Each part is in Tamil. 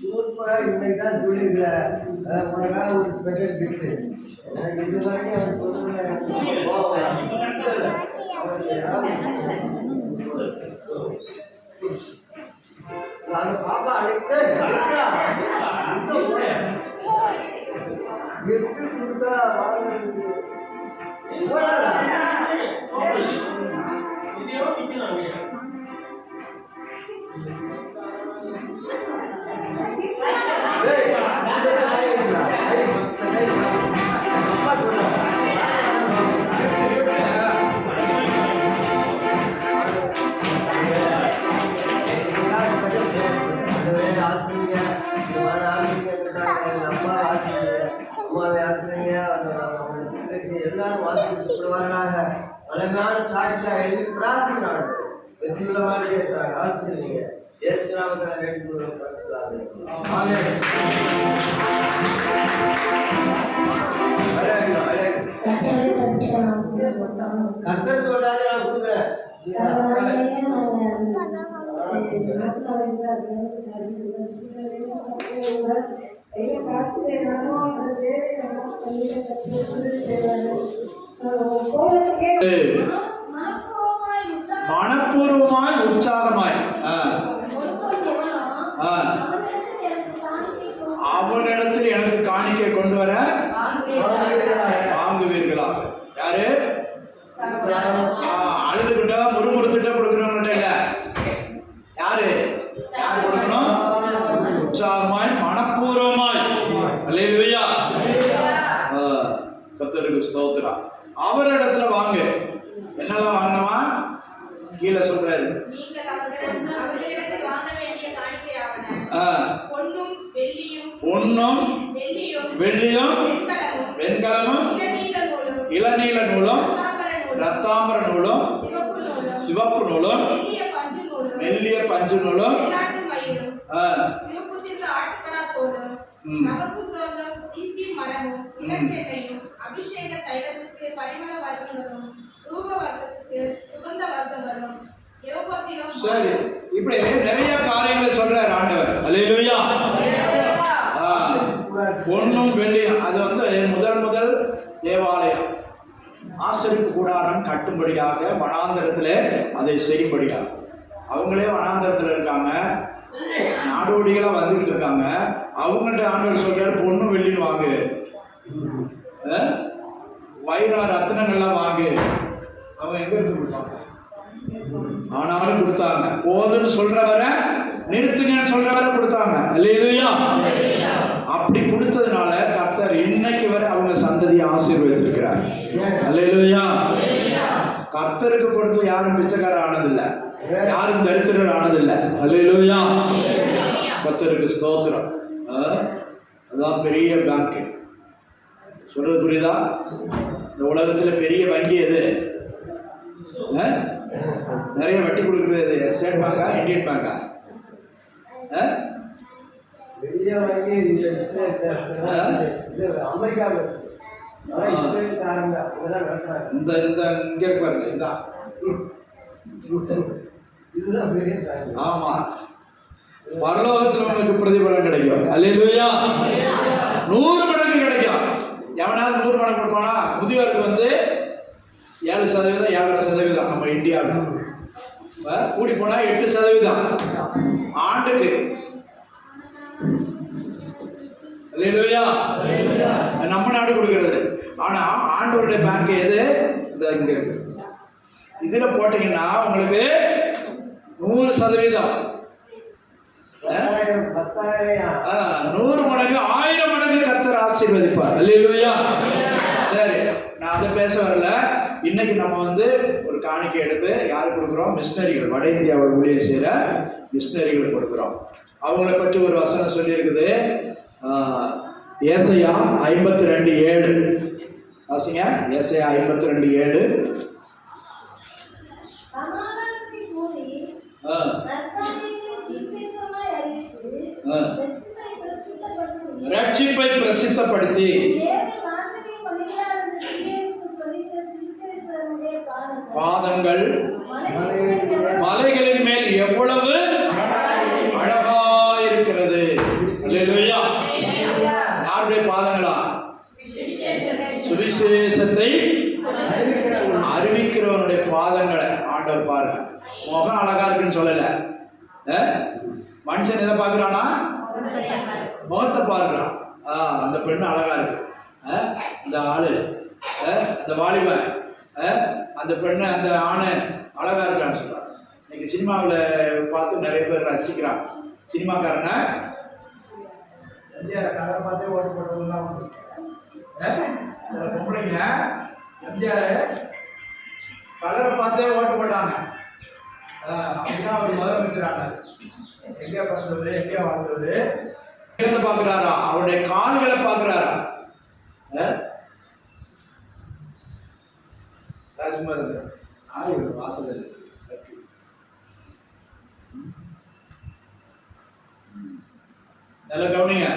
சூப்பரா இன்னைக்கு தான் சொல்லியிருக்கல உனக்காக ஒரு ஸ்பெஷல் கிஃப்ட் எனக்கு இது வரைக்கும் அவன் பாப்பா அழைத்து கிஃப்ட் கொடுத்தா வாங்க எல்லாரும் வாசிக்கிறவர்களாக பழமையான சாட்சியாக எழுதி பிரார்த்தனை வெற்றியுள்ளமாக இருக்கிறாங்க. ஆசிரியங்க ஏசுநாமத்தில் வேண்டுகோள் கர்த்தர் சொல்றாரு நான் கொடுக்குறேன். மனப்பூர்வமாய் உற்சாகமாய் அவனிடத்தில் எனக்கு காணிக்கை கொண்டு வர வாங்குவீர்களா? யாரு அழுதுகிட்ட முறுமுறுத்துட்ட கொடுக்குறவங்கள்ட்ட இல்ல, யாரு யாரு கொடுக்கணும்? உற்சாகமாய் மனப்பூர்வமாய். அல்லேலூயா, கர்த்தருக்கு ஸ்தோத்திரம். அவரிடத்துல வாங்க. என்னெல்லாம் வாங்கணுமா? கீழே சொல்றாரு, பொன்னும் வெள்ளியும் வெண்கலமும் இளநீல நூலும் ரத்தாம்பர நூலும் சிவப்பு நூலும் மெல்லிய பஞ்சு நூலும் அபிஷேக தைலத்துக்கு பரிமள வர்க்கங்களும் ரூப வர்க்கத்துக்கு சுகந்த வர்க்கங்களும். சரி, இப்படி நிறைய காரியங்களை சொல்றாரு ஆண்டவர். அல்லேலூயா. பொன்னும் வெள்ளியும், அது முதல் தேவாலயம் ஆசரிப்பு கூடாரம் கட்டும்படியாக வனாந்தரத்தில் அதை செய்யும்படியாக. அவங்களே வனாந்தரத்தில் இருக்காங்க, நாடோடிகளா வந்துகிட்டு இருக்காங்க. அவங்கள்ட்ட ஆண்டவர் சொல்றாரு, பொண்ணு வெள்ளின்னு வாங்கு, வைரம் ரத்தினங்கள்லாம் வாங்கு. அவங்க எங்க இருந்து கொடுத்தாங்க? ஆனாலும் கொடுத்தாங்க. போதுன்னு சொல்றவரை நிறுத்துங்கன்னு சொல்றவரை கொடுத்தாங்க. அல்லேலூயா. அப்படி கொடுத்ததுனால கர்த்தர் இன்னைக்கு வரை அவங்க சந்ததியை ஆசீர்வதித்திருக்கிறார். அல்லேலூயா. கர்த்தருக்கு கொடுத்து யாரும் பிச்சைக்காரர் ஆனதில்லை, யாரும் தரித்திரர் ஆனதில்லை. அல்லேலூயா. கர்த்தருக்கு ஸ்தோத்திரம். அதுதான் பெரிய பேங்க். சொல்றது புரியுதா? இந்த உலகத்துல பெரிய வங்கி எது? நிறைய வட்டி கொடுக்குறது ஸ்டேட் பேங்கா, இந்தியன் பேங்கா? பெரிய வங்கி அமெரிக்காவில் இந்த இங்க பாருங்க, இதுதான். ஆமா, பரலோகத்தில் உங்களுக்கு பிரதிபலன் கிடைக்கும். அல்லேலூயா. 100 மடங்கு கிடைக்கும். எவனாவது 100 மடங்கு கொடுப்பானா? முதியோருக்கு 7%, 7.5%. நம்ம இந்தியாவில் கூடி போனா 8% ஆண்டுக்கு. அல்லேலூயா. நம்ம நாடு கொடுக்கிறது. ஆனா ஆண்டவருடைய பேங்க் எது? இங்க இருக்கு. இதுல போட்டீங்கன்னா உங்களுக்கு 100%, 100 மடங்கு, 1000 மடங்கு கர்த்தர் ஆசீர்வதிப்பார். அல்லேலூயா. சரி, நான் அதை பேச வரல. இன்னைக்கு நம்ம ஒரு காணிக்கை எடுத்து யாரு கொடுக்குறோம்? மிஷினரிகள், வட இந்தியாவில் ஊழியம் செய்யற மிஷினரிகள் கொடுக்குறோம். அவங்கள பற்றி ஒரு வசனம் சொல்லி இருக்குது. ஏசாயா 52:7 வாசிங்க. ஏசாயா 52:7. ரட்சிப்பை பிரசித்தப்படுத்தி பாதங்கள் மலைகளின் மேல் எவ்வளவு அழகாயிருக்கிறது. அல்லேலூயா. யாருடைய பாதங்களா? சுவிசேஷத்தை அறிவிக்கிறவனுடைய பாதங்களை ஆண்டவர் பாருங்க. முகம் அழகா இருக்குன்னு சொல்லல, மனுஷன் எதை பார்க்கிறானா? முகத்தை பார்க்கிறான். அந்த பெண்ணு அழகா இருக்கு, இந்த ஆளு, இந்த வாலிபன், அந்த பெண்ணு, அந்த ஆணு அழகா இருக்கான்னு சொல்றாங்க. இன்னைக்கு சினிமாவில் பார்த்து நிறைய பேர் ரசிக்கிறாங்க. சினிமாக்காரனை எம்ஜிஆர் கலரை பார்த்தே ஓட்டு போட்டவங்கலாம் உண்டு. பொம்பளைங்க எம்ஜிஆர் கலரை பார்த்தே ஓட்டு போட்டாங்க. அப்படிதான் அவர் முதலமைச்சராங்க. எங்கே பிறந்தவர், எங்கே வாழ்ந்தவர், எங்கே பார்க்குறாரா? அவருடைய கால்களை பார்க்குறாரா? ராஜ்குமார் ஆயுள் வாசல் நல்ல கவனிங்க.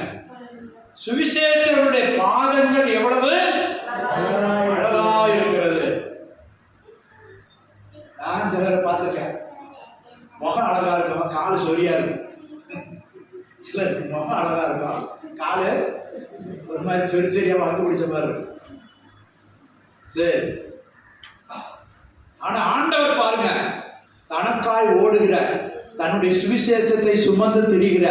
சுவிசேஷருடைய பாதங்கள் எவ்வளவு அழகா இருக்கிறது. நான் சிலரை பார்த்துருக்கேன், முகம் அழகா இருக்கும், காலு சொரியா இருக்கும். சிலருக்கு முகம் அழகா இருக்கும், காலு ஒரு மாதிரி சொரியா வந்து பிடிச்ச மாதிரி இருக்கும். சரி, ஆனா ஆண்டவர் பாருங்க, தனக்காய் ஓடுகிற, தன்னுடைய சுவிசேஷத்தை சுமந்து திரிகிற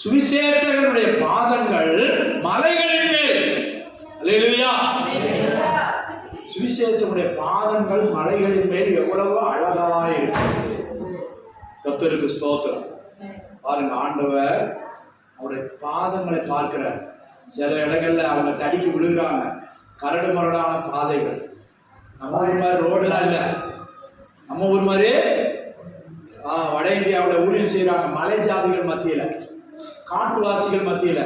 சுவிசேஷகருடைய பாதங்கள் மலைகளின் மேல். அல்லேலூயா. சுவிசேஷனுடைய பாதங்கள் மலைகளின் மேல் எவ்வளவு அழகாய் இருக்கிறது. கர்த்தருக்கு ஸ்தோத்திரம். பாருங்க, ஆண்டவர் அவருடைய பாதங்களை பார்க்கிறார். சில இடங்கள்ல அவங்க தடிக்கு விழுகிறாங்க, கரடு மரடான பாதைகள். நம்ம ஊர் மாதிரி ரோடுலாம் இல்லை. நம்ம ஊர் மாதிரி வட இந்தியாவில் ஊழியம் செய்கிறாங்க. மலை ஜாதிகள் மத்தியில், காட்டுவாசிகள் மத்தியில்,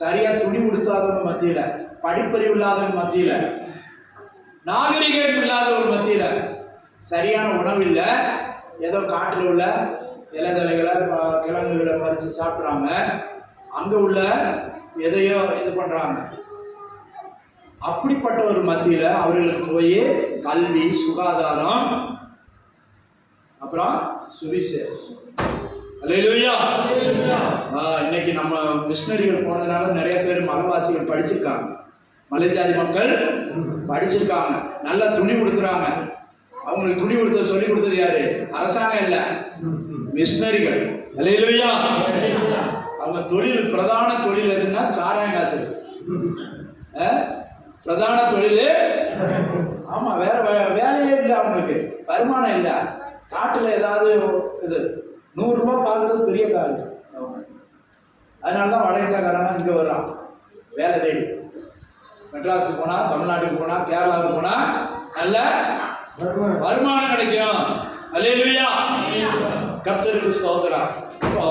சரியா துணி உடுத்தாதவங்க மத்தியில், படிப்பறிவு இல்லாதவங்க மத்தியில், நாகரிகம் இல்லாதவங்க மத்தியில், சரியான உணவு இல்லை, ஏதோ காட்டில் உள்ள இலைதலைகளை கிழங்குகளை பறித்து சாப்பிட்றாங்க, அங்கே உள்ள எதையோ இது பண்ணுறாங்க. அப்படிப்பட்ட ஒரு மத்தியில் அவர்களுக்கு போய் கல்வி, சுகாதாரம், அப்புறம் சுவிசேஷம். அல்லேலூயா. இன்னைக்கு நம்ம மிஷினரிகள் போனதுனால நிறைய பேர் மலைவாசிகள் படிச்சிருக்காங்க, மலைஜாதி மக்கள் படிச்சிருக்காங்க, நல்லா துணி கொடுக்குறாங்க. அவங்களுக்கு துணி கொடுத்த சொல்லி கொடுத்தது யாரு? அரசாங்கம் இல்லை, மிஷினரிகள். அல்லேலூயா. அவங்க தொழில், பிரதான தொழில் எதுன்னா சாராயம் காய்ச்சல். பிரதான தொழில். ஆமா, வேற வேலையே இல்லை அவங்களுக்கு, வருமானம் இல்லை. காட்டுல ஏதாவது இது 100 ரூபாய் பார்க்கறது பெரிய காரியம். அதனாலதான் வட இந்தியாக்காரனா இங்க வர்றான் வேலை தேடி. மெட்ராஸுக்கு போனா, தமிழ்நாட்டுக்கு போனா, கேரளாவுக்கு போனா நல்ல வருமானம் கிடைக்கும். அல்லேலூயா. கர்த்தருக்கு ஸ்தோத்திரம். அப்போ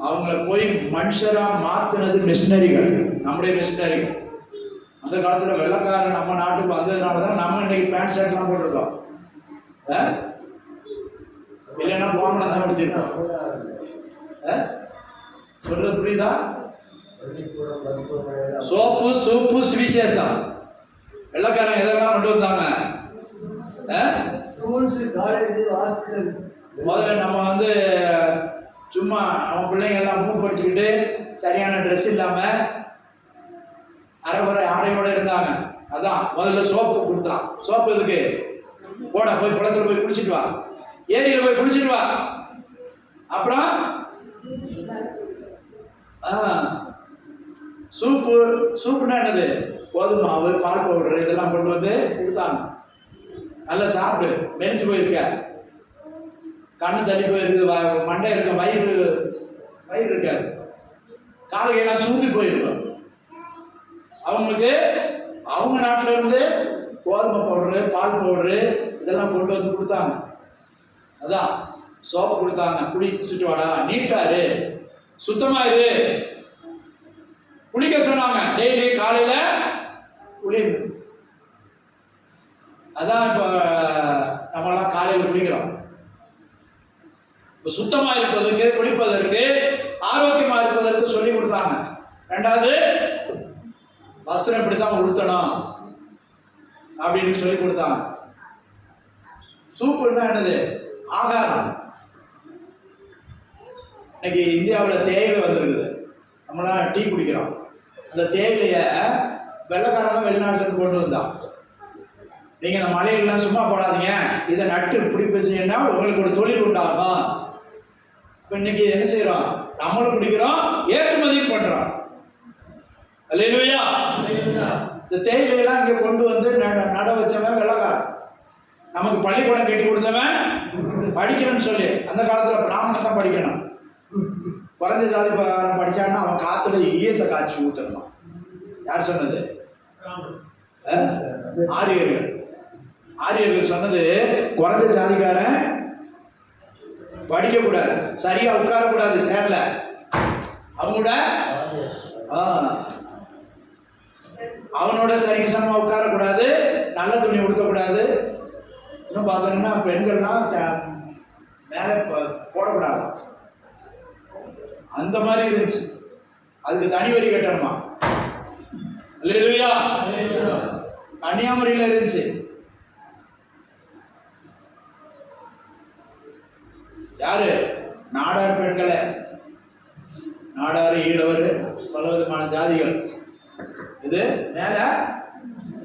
அவங்கள போய் மனுஷரா மாத்தினது மிஷினரிகள், நம்முடைய மிஷினரிகள். அந்த காலத்துல வெள்ளக்காரன் நம்ம நாட்டுக்கு வந்ததுனாலதான் நம்ம இன்னைக்கு பேண்ட் ஷர்ட்லாம் போட்டிருக்கோம். இல்லைன்னா போன தான் எடுத்துருக்கோம். சொல்றது புரியுதா? சோப்பு, சூப்பு, சுவிசேஷம். வெள்ளக்காரன் எதெல்லாம் கொண்டு வந்தாங்க? முதல்ல நம்ம சும்மா அவன் பிள்ளைங்க எல்லாம் மூவ் படிச்சுக்கிட்டு சரியான ட்ரெஸ் இல்லாம அரைவரை ஆடையோட இருந்தாங்க. அதான் முதல்ல சோப்பு கொடுத்தான். சோப்பு எதுக்கு? போட போய் குளத்துல போய் குளிச்சுட்டு வா, ஏரியில போய் குளிச்சுட்டு வா. அப்புறம் சூப்பு. சூப்புனா என்னது? கோதுமை மாவு, பால் பவுடர் இதெல்லாம் கொண்டு வந்து கொடுத்தாங்க. நல்லா சாப்பிடு, மெலிஞ்சு போயிருக்க, கண்ணு தள்ளி போயிருக்கு, மண்டை இருக்க, வயிறு இருக்காது, காலையெல்லாம் சூப்பி போயிருக்கும். அவங்களுக்கு அவங்க நாட்டில இருந்து கோதுமை பவுடரு, பால் பவுடரு இதெல்லாம் கொண்டு வந்து கொடுத்தாங்க. அதான் சோப்பு கொடுத்தாங்க. குளிச்சுட்டு வாடா, நீட்டாரு, சுத்தமாயிரு, குளிக்க சொன்னாங்க. டெய்லி காலையில குளி. அதான் இப்ப நம்மளாம் காலையில் குளிக்கிறோம். சுத்தமா இருப்பதற்கு, குளிப்பதற்கு, ஆரோக்கியமா இருப்பதற்கு சொல்லி கொடுத்தாங்க. ரெண்டாவது வஸ்திரம் இப்படித்தான் உடுத்தணும் அப்படின்னு சொல்லி கொடுத்தாங்க. சூப்புன்னா என்னது? ஆகாரம். இன்னைக்கு இந்தியாவில் தேயிலை வந்துருக்குது. நம்மளாம் டீ குடிக்கிறோம். அந்த தேயிலைய வெள்ளைக்காரங்க வெளிநாட்டிலிருந்து கொண்டு வந்தான். நீங்கள் இந்த மலையெல்லாம் சும்மா போடாதீங்க, இதை நட்டு பிடிப்பிச்சீங்கன்னா உங்களுக்கு ஒரு தொழில் உண்டாகும். இப்போ இன்னைக்கு என்ன செய்கிறோம்? நம்மளும் குடிக்கிறோம், ஏற்றுமதியும் பண்ணுறோம். அல்லேலூயா. இந்த தேயிலையெல்லாம் இங்கே கொண்டு வந்து நட வச்சவன் வெள்ளைக்காரன். நமக்கு பள்ளிக்கூடம் கட்டி கொடுத்தவன் படிக்கணும்னு சொல்லி அந்த காலத்தில் பிராமணன் தான் படிக்கணும். குறைஞ்ச ஜாதி படித்தான்னா அவன் காற்றுல ஈயத்தை காய்ச்சி ஊற்றணுமா? யார் சொன்னது? ஆரியர்கள். ஆரியர்கள் சொன்னது குறைஞ்ச ஜாதிக்காரன் படிக்கக்கூடாது, சரியா உட்காரக்கூடாது சேர்ல. அவனோட அவனோட சரிக்கு சமமா உட்காரக்கூடாது, நல்ல துணி உடுத்தக்கூடாது. இன்னும் பார்த்தோம்னா பெண்கள்லாம் மேலே போடக்கூடாது. அந்த மாதிரி இருந்துச்சு. அதுக்கு தனி வரி கட்டணுமா? அல்லேலூயா. கன்னியாகுமரியில் இருந்துச்சு. யாரு? நாடார் பெண்களை, நாடார், ஈழவர், பல விதமான ஜாதிகள். இது மேல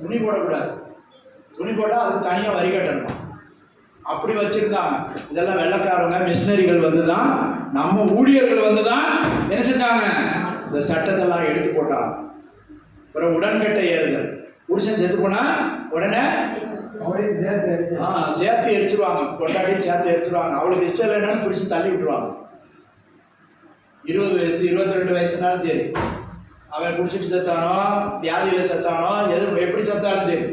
துணி போடக்கூடாது. துணி போட்டால் அதுக்கு தனியாக வரி கட்டணுமா? அப்படி வச்சிருந்தாங்க. இதெல்லாம் வெள்ளைக்காரங்க மிஷினரிகள் வந்து தான், நம்ம ஊழியர்கள் வந்து தான் என்ன செஞ்சாங்க? இந்த சட்டத்தெல்லாம் எடுத்து போட்டாங்க. அப்புறம் உடன்கட்டை ஏறுதல். புருஷன் செத்து போனா உடனே சேர்த்து எரிச்சிருவாங்க. கொண்டாடி சேர்த்து எரிச்சிருவாங்க. அவளுக்கு இஷ்டம் இல்லைன்னு பிடிச்சி தள்ளி விட்டுருவாங்க. 20 வயசு 22 வயசுனாலும் சரி, அவன் குடிச்சிட்டு செத்தானோ, வியாதியில செத்தானோ, எப்படி செத்தாலும் சரி,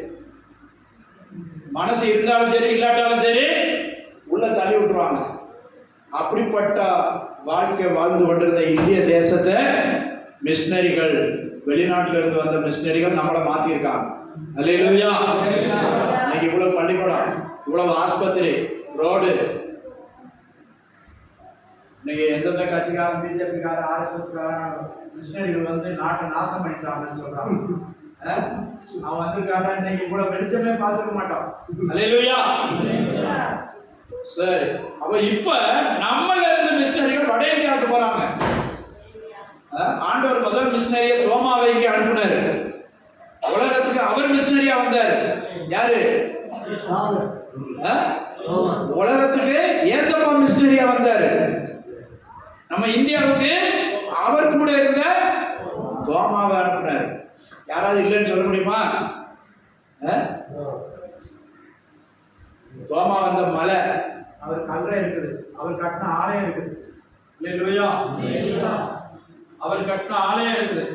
மனசு இருந்தாலும் சரி இல்லாட்டாலும் சரி, உள்ள தள்ளி விட்டுருவாங்க. அப்படிப்பட்ட வாழ்க்கை வாழ்ந்து கொண்டிருந்த இந்திய தேசத்தை மிஷினரிகள், வெளிநாட்டில இருந்து வந்த மிஷினரிகள் நம்மளை மாத்திருக்காங்க. அல்லேலூயா. இன்னைக்கு இவ்வளவு பள்ளிக்கூடம், இவ்வளவு ஆஸ்பத்திரி, ரோடு. இன்னைக்கு எந்தெந்த கட்சிக்காரன், பிஜேபிக்கார, ஆர்எஸ்எஸ் மிஷினரிகள் வந்து நாட்டை நாசம் பண்ணிட்டாங்கன்னு சொல்றாங்க. அவன் வந்திருக்காங்க. இன்னைக்கு இவ்வளவு வெளிச்சமே பார்த்துக்க மாட்டான். அல்லேலூயா. சரி, அப்ப இப்ப நம்மள இருந்து மிஷினரிகள் வட இந்தியாவுக்கு போறாங்க. ஆண்டவர் முதல் மிஷினரியை தோமாவை இங்கே அனுப்புனாரு. உலகத்துக்கு அவர் மிஷினரியா வந்தார். யாரு? உலகத்துக்கு ஏசப்பா மிஷினரியா வந்தாரு. நம்ம இந்தியாவுக்கு அவர் கூட இருந்த தோமாவை அனுப்புனார். யாராவது இல்லைன்னு சொல்ல முடியுமா? தோமா வந்த மலை, அவர் கல்லறை இருக்குது, அவர் கட்டின ஆலயம் இருக்குது. இல்லையா? அவர் கட்டின ஆலயம் இருக்குது.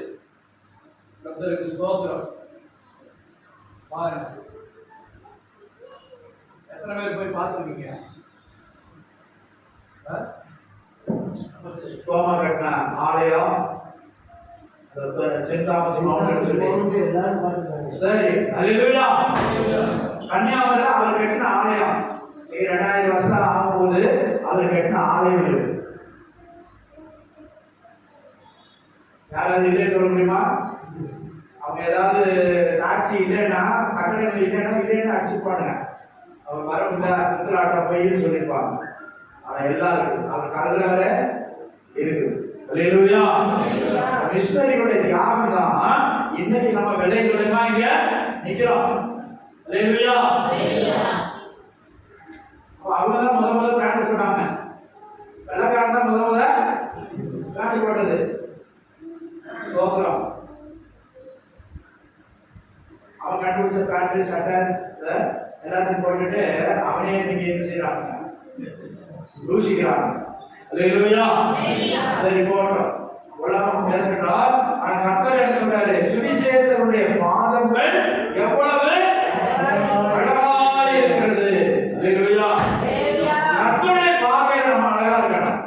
கர்த்தருக்கு ஸ்தோத்திரம். பாருங்க, எத்தனை பேர் போய் பார்த்துருக்கீங்க? தோமா கட்டின ஆலயம், சென்ட் தாமஸ் மவுண்ட் சொல்லி. சரி, அல்லேலூயா. கன்னியாகுமரியில் அவர் கட்டின ஆலயம் 2000 வருஷம் ஆகும்போது அவர் கட்டின ஆலயம் இருக்கு. யாராவது இல்லை சொல்ல முடியுமா? அவங்க ஏதாவது சாட்சி இல்லைன்னா, கட்டணங்கள் இல்லைன்னு அடிச்சுப்பாங்க. அவர் வரவில்லை, புத்தலாட்டம் போய் சொல்லியிருப்பாங்க. ஆனால் எல்லாருக்கும் அவர் கலந்து வர இருக்குது. அல்லேலூயா. மிஷினரியோட தியாகம் தான் இன்னைக்கு நம்ம வெள்ளை மூலமா இங்க நிக்கிறோம். அல்லேலூயா. அவங்க தான் முதல்ல பேண்ட் போட்டாங்க. வெள்ளைக்காரன் தான் முதல்ல பேண்ட் போட்டது. ஸ்தோத்திரம். அவன் கண்டுபிடிச்ச பேண்ட் சட்டை எல்லாத்தையும் போட்டுட்டு அவனே இன்னைக்கு என்ன செய்யறாங்க? தூஷிக்கிறாங்க. அல்லேலூயா. சரி, போட்டோம். உலகம் பேசுகிறார். ஆனால் கர்த்தர் என்ன சொல்றாரு? சுவிசேஷருடைய பாதங்கள் எவ்வளவு அழகாய் இருக்கிறது. அல்லேலூயா. கர்த்தருடைய பார்வையில நம்ம அழகா இருக்கணும்.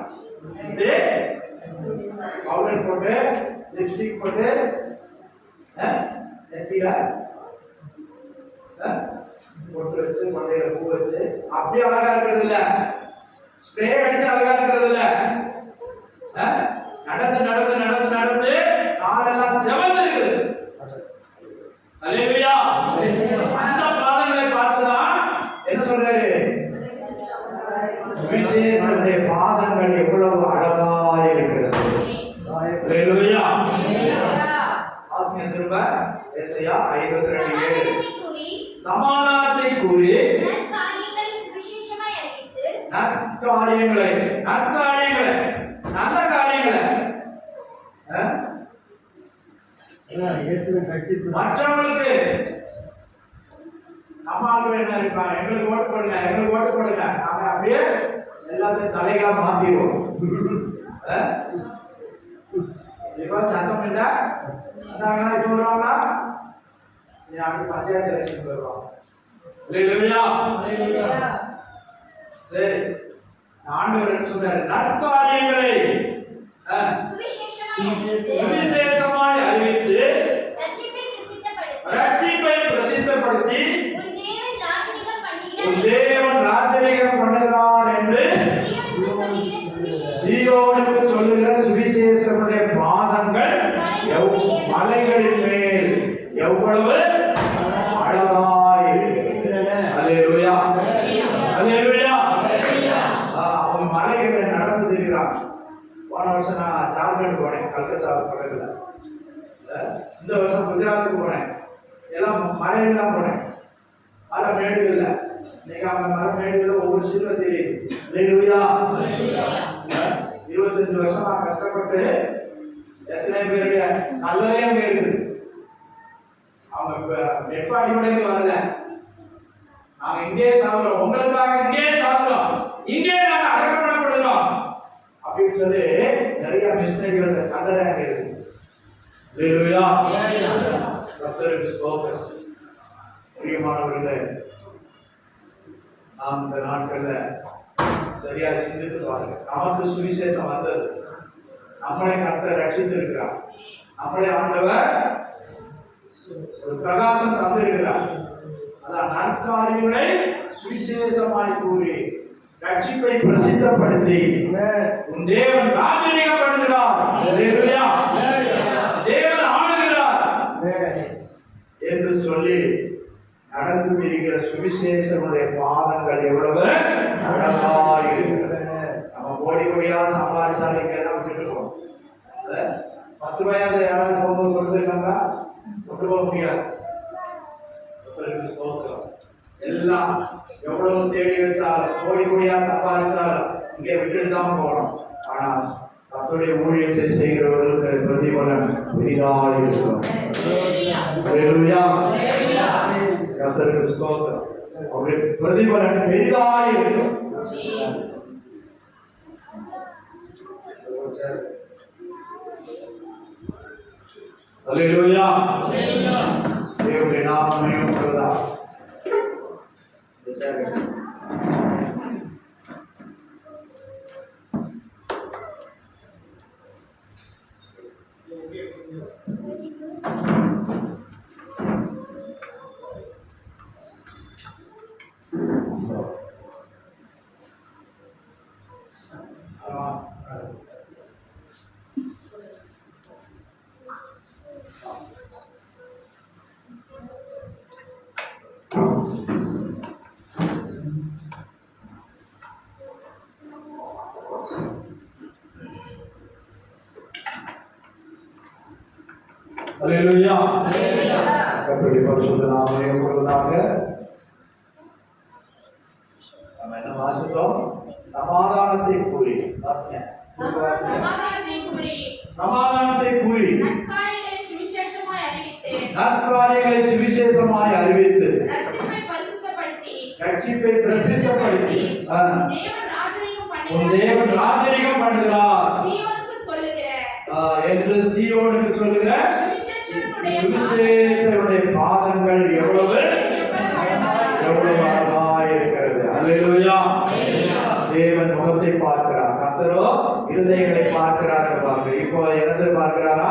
பவுடர் போட்டு, லிப்ஸ்டிக் போட்டு, நெத்தியில பொட்டு வச்சு, மண்டையில பூ வச்சு அப்படியே அழகா இருக்கிறது இல்ல. ஸ்ப்ரே அடிச்சு அழகா இருக்கிறது இல்ல. நடந்து நடந்து நடந்து நடந்து காலெல்லாம் செவந்து இருக்குது. அல்லேலூயா. அந்த பாதங்களை பார்த்துதான் என்ன சொல்றாரு? விசேஷனுடைய பாதங்கள் எவ்வளவு அழகாக இருக்கிறது. அல்லேலூயா. ஆசிரியர் திரும்ப எஸ்ஐயா 52:7 சமாதானத்தை கூறி நற்காரியங்களை நல்ல காரியங்களை மற்றவங்களுக்கு நம்ம ஆளுநர் என்ன இருப்பாங்க, எங்களுக்கு ஓட்டு போடுங்க நாம அப்படியே எல்லாத்தையும் தலைகளா மாத்திடுவோம். இப்ப சட்டம் இல்ல இப்ப வருவாங்களா, அப்படி பஞ்சாயத்து எலெக்ஷன் வருவாங்க. சரி, ஆண்டவர் என்ன சொல்றாரு? நற்காரியங்களை சுவிசேஷமாய் அறிவித்து ரட்சிப்பை பிரசித்தப்படுத்தி தேவன் ராஜரீகம் பண்ணுகிறார் என்று சீயோனுக்கு சொல்லுகிற சுவிசேஷனுடைய பாதங்கள் மலைகளின் மேல் எவ்வளவு அழகாய் இருக்கிறது. அல்லேலூயா, அல்லேலூயா. அவன் மலைகளை நடந்து தெரிகிறான். போன வருஷம் நான் ஜார்க்கண்ட் போனேன், கல்கத்தா பக்கத்துல. இந்த வருஷம் குஜராத்துக்கு போனேன். எல்லாம் மலையில தான் போனேன், மலை மேடுகள் இல்லை. இன்னைக்கு அவங்க மலை மேடுகள் ஒவ்வொரு சில்வ தெரியுது. 25 வருஷமா கஷ்டப்பட்டு எத்தனை பேருடைய நல்லதே அங்கே இருக்குது. அவங்க நெற்பாடி கூட இங்கே வரல. நாங்க இங்கே சாகுறோம், உங்களுக்காக இங்கே சாகுறோம், இங்கே நாங்க அடக்கப்படப்படுகிறோம் அப்படின்னு சொல்லி நிறைய மிஷனரிகள் கல்லறை அங்கே இருக்கு. கர்த்தருக்கு ஸ்தோத்திரம். பிரியமானவர்களே, நாம் இந்த நாட்கள்ல சரியா சிந்தித்து பாருங்க. நமக்கு சுவிசேஷம் வந்தது, நம்மளை கர்த்தர் ரட்சித்திருக்கிறார், நம்மளை ஆண்டவர் ஒரு பிரகாசம் தந்திருக்கிறார். அதான் நற்காரியங்களை சுவிசேஷமாய் கூறி ரட்சிப்பை பிரசித்தப்படுத்தி உன் தேவன் ராஜரீகம் பண்ணுகிறார், தேவன் ஆளுகிறார் என்று சொல்லி நடந்து தெரிகிற சுவிசேஷனுடைய பாதங்கள் எவ்வளவு அழகாக இருக்கிறது. நம்ம கோடி கோடியா சம்பாதிச்சாலும் இங்க எல்லாம் விட்டுருக்கோம். 10 ரூபாயாவது யாராவது போகும்போது கொடுத்துருக்காங்க, கொண்டு போக முடியாது. எல்லாம் எவ்வளவு தேடி வச்சாலும் கோடி கோடியா சம்பாதிச்சாலும் இங்கே விட்டுட்டு தான் போகணும். ஆனால் கர்த்தருடைய ஊழியத்தை செய்கிறவர்களுக்கு பிரதிபலன் பெரிதாக இருக்கும். கர்த்தருக்கு ஸ்தோத்திரம். அவருடைய பிரதிபலன் பெரிதாக இருக்கும். அல்லேலூயா. தேவனுடைய நாமம் மகிமைப்படுவதாக. அல்லேலூயா. கர்த்தருடைய பரிசுத்த நாமம் மகிமைப்படுவதாக. நம்ம என்ன வாசித்தோம்? சமாதானத்தை கூறி வாசிங்க. சமாதானத்தை கூறி நற்காரியங்களை சுவிசேஷமாய் அறிவித்து ரட்சிப்பை பிரசித்தப்படுத்தி உன் தேவன் ராஜரீகம் பண்ணுகிறார் என்று சீயோனுக்கு சொல்லுகிற சுவிசேஷனுடைய பாதங்கள் எவ்வளவு அழகாக இருக்கிறது. அல்லேலூயா. தேவன் முகத்தை பார்க்கிறார், கர்த்தரோ இருதயங்களை பார்க்கிறார். இப்போ எதை பார்க்கிறாரா?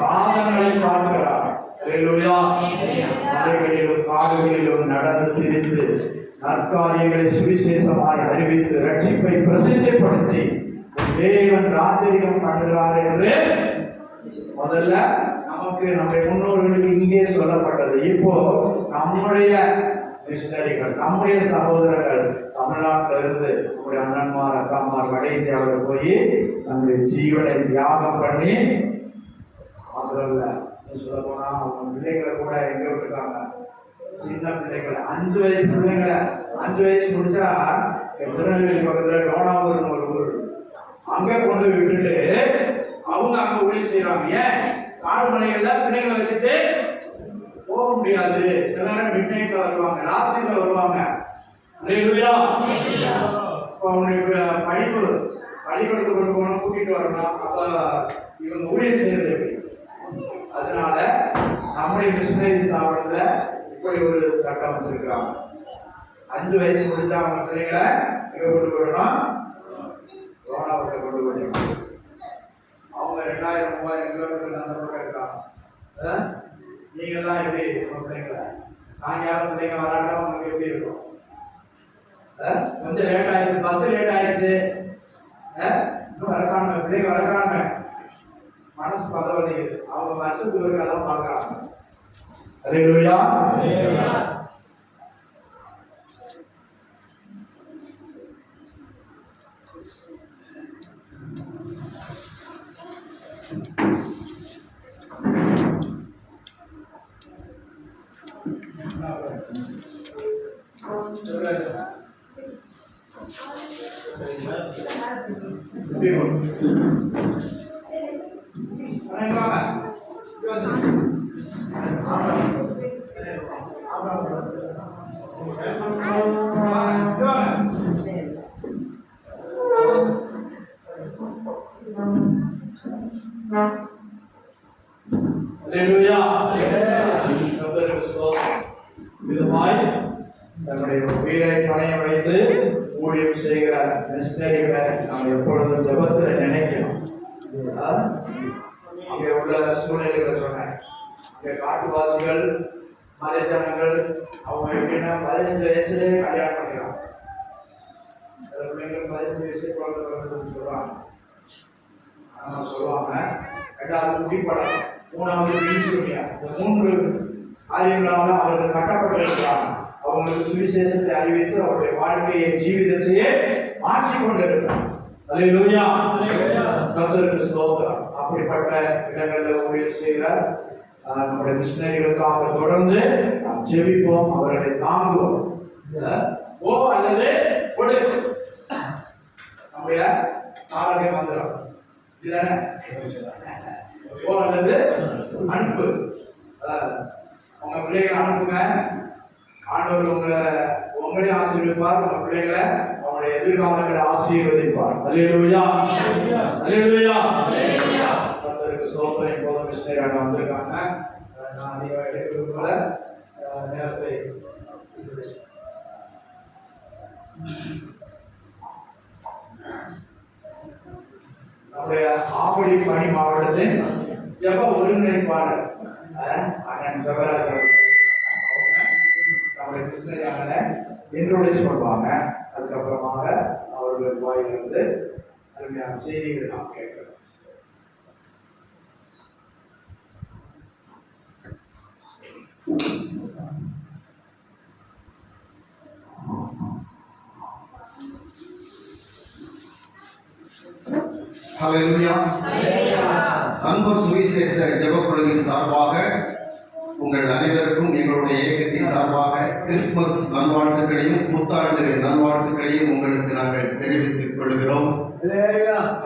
பாதங்களை பார்க்கிறார். அல்லேலூயா. மலைகளிலும் காடுகளிலும் நடந்து திரிந்து நற்காரியங்களை சுவிசேஷமாய் அறிவித்து ரட்சிப்பை பிரசித்தப்படுத்தி தேவன் ராஜரீகம் பண்ணுகிறார் என்று முதல்ல நமக்கு நம்முடைய முன்னோர்களுக்கு இங்கே சொல்லப்பட்டது. இப்போ நம்முடைய மிஷனரிகள், நம்முடைய சகோதரர்கள் தமிழ்நாட்டில இருந்து நம்முடைய அண்ணன்மார் அக்காமார் வட இந்தியாவில் போய் நம்முடைய ஜீவனை தியாகம் பண்ணி, அதில் சொல்ல போனா அவங்க பிள்ளைகளை கூட எங்க விட்டுருக்காங்க, சின்ன பிள்ளைகளை 5 வயசு பிள்ளைங்களை 5 வயசு முடிச்சா திருநெல்வேலி பக்கத்துல டோனாவூர்னு ஒரு ஊர், அங்க கொண்டு விட்டுட்டு அவங்க அங்க ஊழியம் செய்யறாங்க. ஏன் காடு மலைகள்ல பிள்ளைங்களை வச்சுட்டு போக முடியாது. சில நேரம் மிட் நைட்ல வருவாங்க, ராத்திரில வருவாங்க. அவனுக்கு பள்ளிக்கூடத்துக்கு கொண்டு போகணும், கூட்டிட்டு வரணும். அப்ப இவங்க ஊழியம் செய்யறது எப்படி? அதனால நம்முடைய மிஷனரி ஸ்தாபனத்துல இப்படி ஒரு சட்டம் வச்சிருக்காங்க. 5 வயசு முடிஞ்சா அவங்க பிள்ளைங்களை எங்க கொண்டு போயிடணும், ரோனாவூர்ல கொண்டு போயிடணும். அவங்க 2000-3000 கிலோமீட்டர் அந்த பக்கம் இருக்காங்க. நீங்கெல்லாம் எப்படி பிள்ளைங்களை சாயங்காலம் பிள்ளைங்க வராட்டா உங்களுக்கு எப்படி இருக்கும்? கொஞ்சம் லேட் ஆயிடுச்சு, பஸ் லேட் ஆயிடுச்சு, இன்னும் வரக்கானுங்க, பிள்ளைங்க வரக்கானுங்க, மனசு பதவதிக்குது. அவங்க வருஷத்துக்கு ஒரு கதை பார்க்கறாங்க. அல்லேலூயா. நம்முடைய உயிரை பணைய வைத்து ஊழியம் செய்கிற மிஷனரிகளை நாம் எப்பொழுதும் ஜெபத்தில் நினைக்கணும். அங்கே உள்ள சூழ்நிலைகளை சொன்னேன். இங்கே காட்டுவாசிகள், மலை ஜனங்கள், அவங்க எப்படின்னா 15 வயசுலேயே கல்யாணம் பண்ணிக்கிறாங்க. சில பிள்ளைங்களுக்கு 15 வயசு குழந்தை சொல்லுவாங்க. ஆனால் சொல்லுவாங்க 2வது குடிப்படம், 3வது வீழ்ச்சியா, இந்த 3 காரியங்களால அவர்கள் கட்டப்பட்டிருக்கிறாங்க. அவங்களுக்கு சுவிசேஷத்தை அறிவித்து அவருடைய வாழ்க்கையை ஜீவிதத்தையே மாற்றிக் கொண்டிருக்கிறார். அல்லேலூயா. கர்த்தருக்கு ஸ்தோத்திரம். அப்படிப்பட்ட இடங்களில் ஊழியம் செய்கிறார் நம்முடைய மிஷனரிகளுக்காக தொடர்ந்து நாம் ஜெபிப்போம், அவர்களை தாங்குவோம். ஓ அல்லது கொடு, நம்முடைய நாளைய மந்திரம் இதுதானே. ஓ அல்லது அனுப்பு. உங்க பிள்ளைகளை அனுப்புங்க, ஆண்டவர் உங்களை ஆசீர்வதிப்பார், உங்க பிள்ளைகளை அவங்களுடைய எதிர்காலங்களை ஆசீர்வதிப்பார். அல்லேலூயா. அல்லேலூயா. கர்த்தருக்கு ஸ்தோத்திரம். இப்போது மிஷனரியாக வந்திருக்காங்க. நான் அதிகமாக எடுக்கிறதுனால நேரத்தை நம்முடைய ஆவடி பணி மாவட்டத்தின் ஜெப ஒருங்கிணைப்பாளர் அண்ணன் ஜெபராஜ் நம்முடைய மிஷனரியாக இன்ட்ரோடியூஸ் பண்ணுவாங்க. அதுக்கப்புறமாக அவர்கள் வாயிலிருந்து அருமையான செய்திகளை நாம் கேட்கிறோம். ஹல்லேலூயா. அன்பர் சுவிசேஷ ஜெபக்குழுவின் சார்பாக உங்கள் அனைவருக்கும் எங்களுடைய இயக்கத்தின் சார்பாக கிறிஸ்துமஸ் நல்வாழ்த்துக்களையும் புத்தாண்டு நல்வாழ்த்துக்களையும் உங்களுக்கு நாங்கள் தெரிவித்துக் கொள்கிறோம்.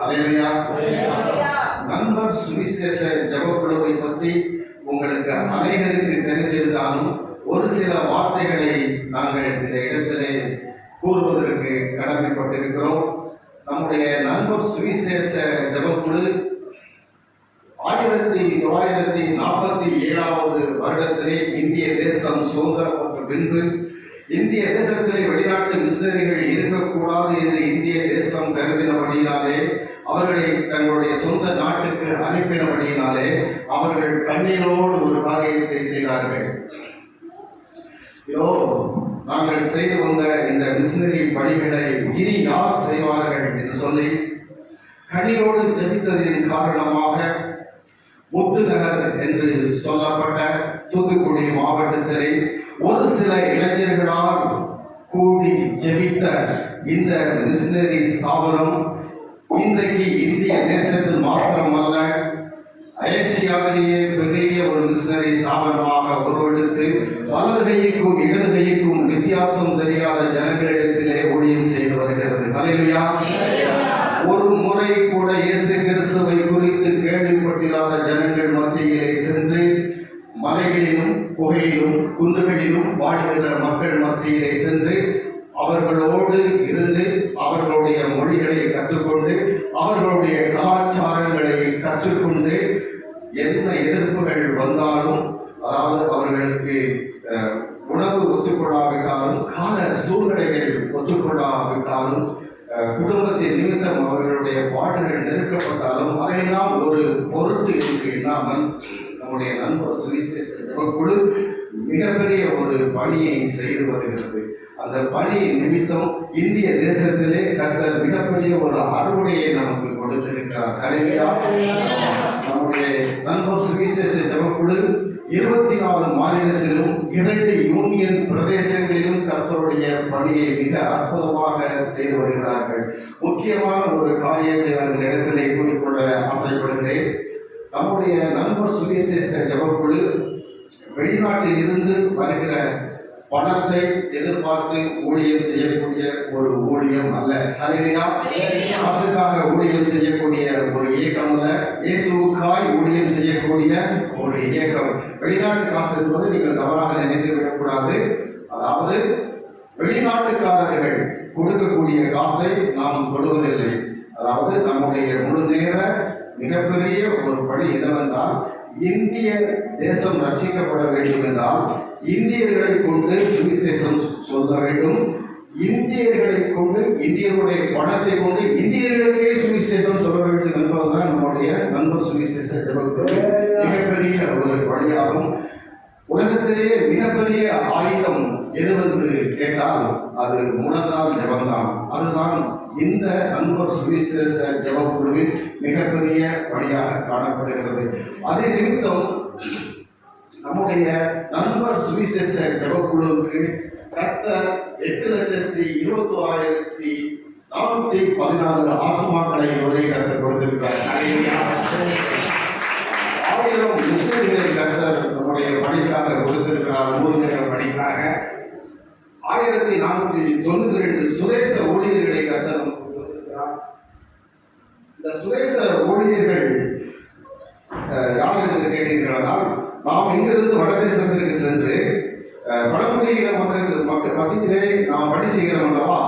ஹல்லேலூயா. அன்பர் சுவிசேஷ ஜெபக்குழுவை பற்றி உங்களுக்கு அனைவருக்கு தெரிந்திருந்தாலும் ஒரு சில வார்த்தைகளை நாங்கள் இந்த இடத்திலே கூறுவதற்கு கடமைப்பட்டிருக்கிறோம். நம்முடைய நண்பர் சுவிசேஷ ஜெபக்குழு 1947 வருடத்திலே இந்திய தேசம் சுதந்திரப்பட்ட பின்பு இந்திய தேசத்திலே வெளிநாட்டு மிஷனரிகள் இருக்கக்கூடாது என்று இந்திய தேசம் கருதினபடியினாலே அவர்களை தங்களுடைய சொந்த நாட்டுக்கு அனுப்பினபடியினாலே அவர்கள் கண்ணீரோடு ஒரு காரியத்தை செய்தார்கள். நாங்கள் செய்து வந்த இந்த மிஷனரி பணிகளை இனி யார் செய்வார்கள் என்று சொல்லி கண்ணீரோடு ஜெபித்ததின் காரணமாக முத்துநகர் என்று சொல்லப்பட்ட தூத்துக்குடி மாவட்டத்திலே ஒரு சில இளைஞர்களால் கூடி ஜெபித்த இந்த மிஷனரி ஸ்தாபனம் இன்றைக்கு இந்திய தேசத்தில் மாத்திரமல்ல, ஏசியாவிலேயே பெரிய ஒரு மிஷனரி ஸ்தாபனமாக உருவெடுத்து வலது கைக்கும் இடது கைக்கும் வித்தியாசம் தெரியாத ஜனங்களிடத்திலே ஊழியம் செய்து வருகிறது. ஹல்லேலூயா. ஒரு முறை கூட இயேசு கிறிஸ்துவை குறித்து கேள்விப்பட்டிராத ஜனங்கள் மத்தியிலே சென்று மலைகளிலும் குகையிலும் குன்றுகளிலும் வாழ்கிற மக்கள் மத்தியிலே சென்று அவர்களோடு இருந்து அவர்களுடைய மொழிகளை கற்றுக்கொண்டு அவர்களுடைய கலாச்சாரங்களை கற்றுக்கொண்டு என்ன எதிர்ப்புகள் வந்தாலும், அதாவது அவர்களுக்கு உணவு ஒத்துக்கொள்ளாவிட்டாலும், கால சூழ்நிலைகள் ஒத்துக்கொள்ளாவிட்டாலும், குடும்பத்தின் நிமித்தம் அவர்களுடைய பாடுகள் நெருக்கப்பட்டாலும் அதையெல்லாம் ஒரு பொருட்டு என்று எண்ணாமல் நம்முடைய நண்பர் சுவிசேஷ குழு மிகப்பெரிய ஒரு பணியை செய்து வருகிறது. அந்த பணி நிமித்தம் இந்திய தேசத்திலே கர்த்தர் மிகப்பெரிய ஒரு அறுவடையை நமக்கு கொடுத்திருக்கிறார். ஹல்லேலூயா. நம்முடைய நண்பர் சுவிசேஷ ஜெபக்குழு 24 மாநிலத்திலும் 2 யூனியன் பிரதேசங்களிலும் கர்த்தருடைய பணியை மிக அற்புதமாக செய்து வருகிறார்கள். முக்கியமான ஒரு காரியத்தை நான் இந்த இடத்திலே கூறிக்கொள்ள ஆசைப்படுகிறேன். நம்முடைய நண்பர் சுவிசேஷ ஜெபக்குழு வெளிநாட்டில் இருந்து வருகிற பணத்தை எதிர்பார்த்து ஊழியம் செய்யக்கூடிய ஒரு ஊழியம் அல்ல. ஹல்லேலூயா. காசுக்காக ஊழியம் செய்யக்கூடிய ஒரு இயக்கம் அல்ல. இயேசுவுக்காய் ஊழியம் செய்யக்கூடிய ஒரு இயக்கம். வெளிநாட்டு காசு என்பது நீங்கள் தவறாக நினைத்து விடக்கூடாது. அதாவது வெளிநாட்டுக்காரர்கள் கொடுக்கக்கூடிய காசை நாம் கொடுவதில்லை. அதாவது நம்முடைய முழு நேர மிகப்பெரிய ஒரு பணி என்னவென்றால், இந்திய தேசம் ரட்சிக்கப்பட வேண்டும் என்றால் இந்தியர்களை கொண்டு சுவிசேஷம் சொல்ல வேண்டும். இந்தியர்களை கொண்டு, இந்தியர்களுடைய பணத்தை கொண்டு இந்தியர்களுக்கே சுவிசேஷம் சொல்ல வேண்டும் என்பதுதான் நம்முடைய நண்பர் சுவிசேஷ ஜெபக்குழு மிகப்பெரிய ஒரு வழியாகும். உலகத்திலேயே மிகப்பெரிய ஆயுதம் எதுவென்று கேட்டால் அது முழங்கால் ஜெபம்தான். அதுதான் இந்த நண்பர் சுவிசேஷ ஜெபக்குழுவின் மிகப்பெரிய வழியாக காணப்படுகிறது. அதே நிமித்தம் நம்முடைய நண்பர் சுவிசேஷ ஜெபக்குழுவுக்கு கர்த்தர் 8,21,414 ஆத்மாக்களை ஒரே கர்த்தர் கொடுத்திருக்கிறார். 1000 மிஷனரிகளை கர்த்தர் நம்முடைய பணிக்காக கொடுத்திருக்கிறார். ஊழியர் பணிக்காக 1492 சுதேச ஊழியர்களை கர்த்தர் கொடுத்திருக்கிறார். இந்த சுதேச ஊழியர்கள் யார் என்று கேட்டீர்களால், நாம் இங்கிருந்து வடதேசத்திற்கு சென்று பழங்குடியின மக்கள் மத்தியிலே நாம் பணி செய்கிறோம் அல்லவா,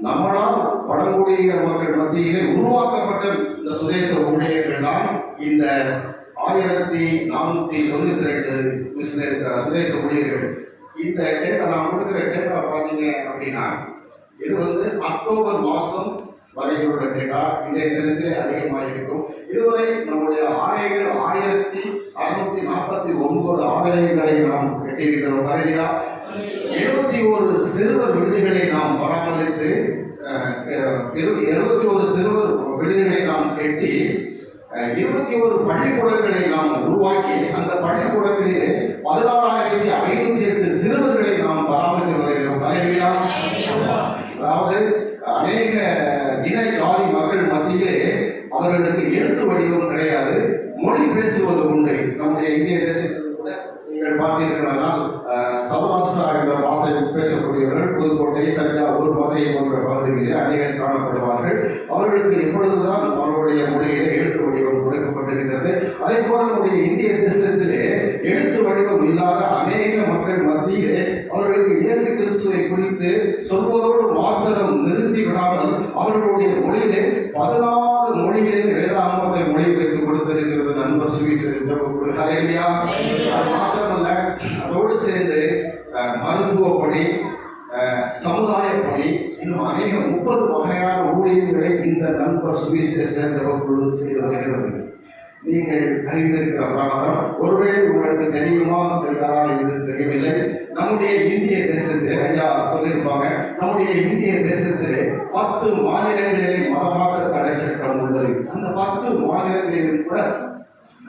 நம்மளால் பழங்குடியின மக்கள் மத்தியிலே உருவாக்கப்பட்ட இந்த சுதேச ஊழியர்கள் தான் இந்த 1492 சுதேச ஊழியர்கள். இந்த டேட்டா நான் கொடுக்குற டேட்டா பார்த்தீங்க அப்படின்னா, இது அக்டோபர் மாதம் வரையிலுள்ள டேட்டா. இன்றைய தினத்திலே அதிகமாக இருக்கும். இதுவரை நம்முடைய ஆலயங்கள் 1649 ஆலயங்களை நாம் கட்டியிருக்கிறோம். சரியா? 71 சிறுவர் விடுதிகளை நாம் பராமரித்து 71 சிறுவர் விடுதிகளை நாம் கட்டி 21 பள்ளிக்கூடங்களை நாம் உருவாக்கி அந்த பள்ளிக்கூடங்களிலே 16,508 சிறுவர்களை நாம் பராமரித்து வருகிறோம். சரியா? அதாவது அநேக இன ஜாதி மக்கள் மத்தியிலே அவர்களுக்கு எழுத்து வடிவம் கிடையாது, மொழி பேசுவது உண்டு. நம்முடைய இந்திய தேசத்தில் கூட நீங்கள் பார்த்தீர்களானால் சௌராஷ்டிரா என்ற பாஷை பேசக்கூடியவர்கள் புதுக்கோட்டை, தஞ்சாவூர், மதுரை போன்ற பகுதிகளில் அநேகர் காணப்படுவார்கள். அவர்களுக்கு எப்பொழுதுதான் அவர்களுடைய மொழியிலே எழுத்து வடிவம் கொடுக்கப்பட்டிருக்கிறது. அதே போல நம்முடைய இந்திய தேசத்திலே எழுத்து வடிவம் இல்லாத அநேக மக்கள் மத்தியிலே அவர்களுக்கு இயேசு கிறிஸ்துவை குறித்து சொல்வதோடு மாத்திரம் நிறுத்தி விடாமல் அவர்களுடைய மொழியிலே 16 மொழிகளிலே வேதாகமத்தை மொழிபெயர்த்து கொடுத்திருக்கிறது நண்பர் சுவிசேஷ ஜெபக்குழு. ஹல்லேலூயா. அது மாத்திரமல்ல, அதோடு சேர்ந்து மருத்துவ பணி, சமுதாய பணி, இன்னும் அநேக 30 வகையான ஊழியர்களை இந்த நண்பர் சுவிசேஷ ஜெபக்குழு செய்து வருகிறது. நீங்கள் அறிந்திருக்கிற பிரகாரம், ஒருவேளை உங்களுக்கு தெரியுமா தெரியாதா என்று தெரியவில்லை, நம்முடைய இந்திய தேசத்திலே ஐயா சொல்லியிருப்பாங்க, நம்முடைய இந்திய தேசத்திலே 10 மாநிலங்களிலே மதமாற்ற தடை சட்டம் உள்ளது. அந்த 10 மாநிலங்களிலும் கூட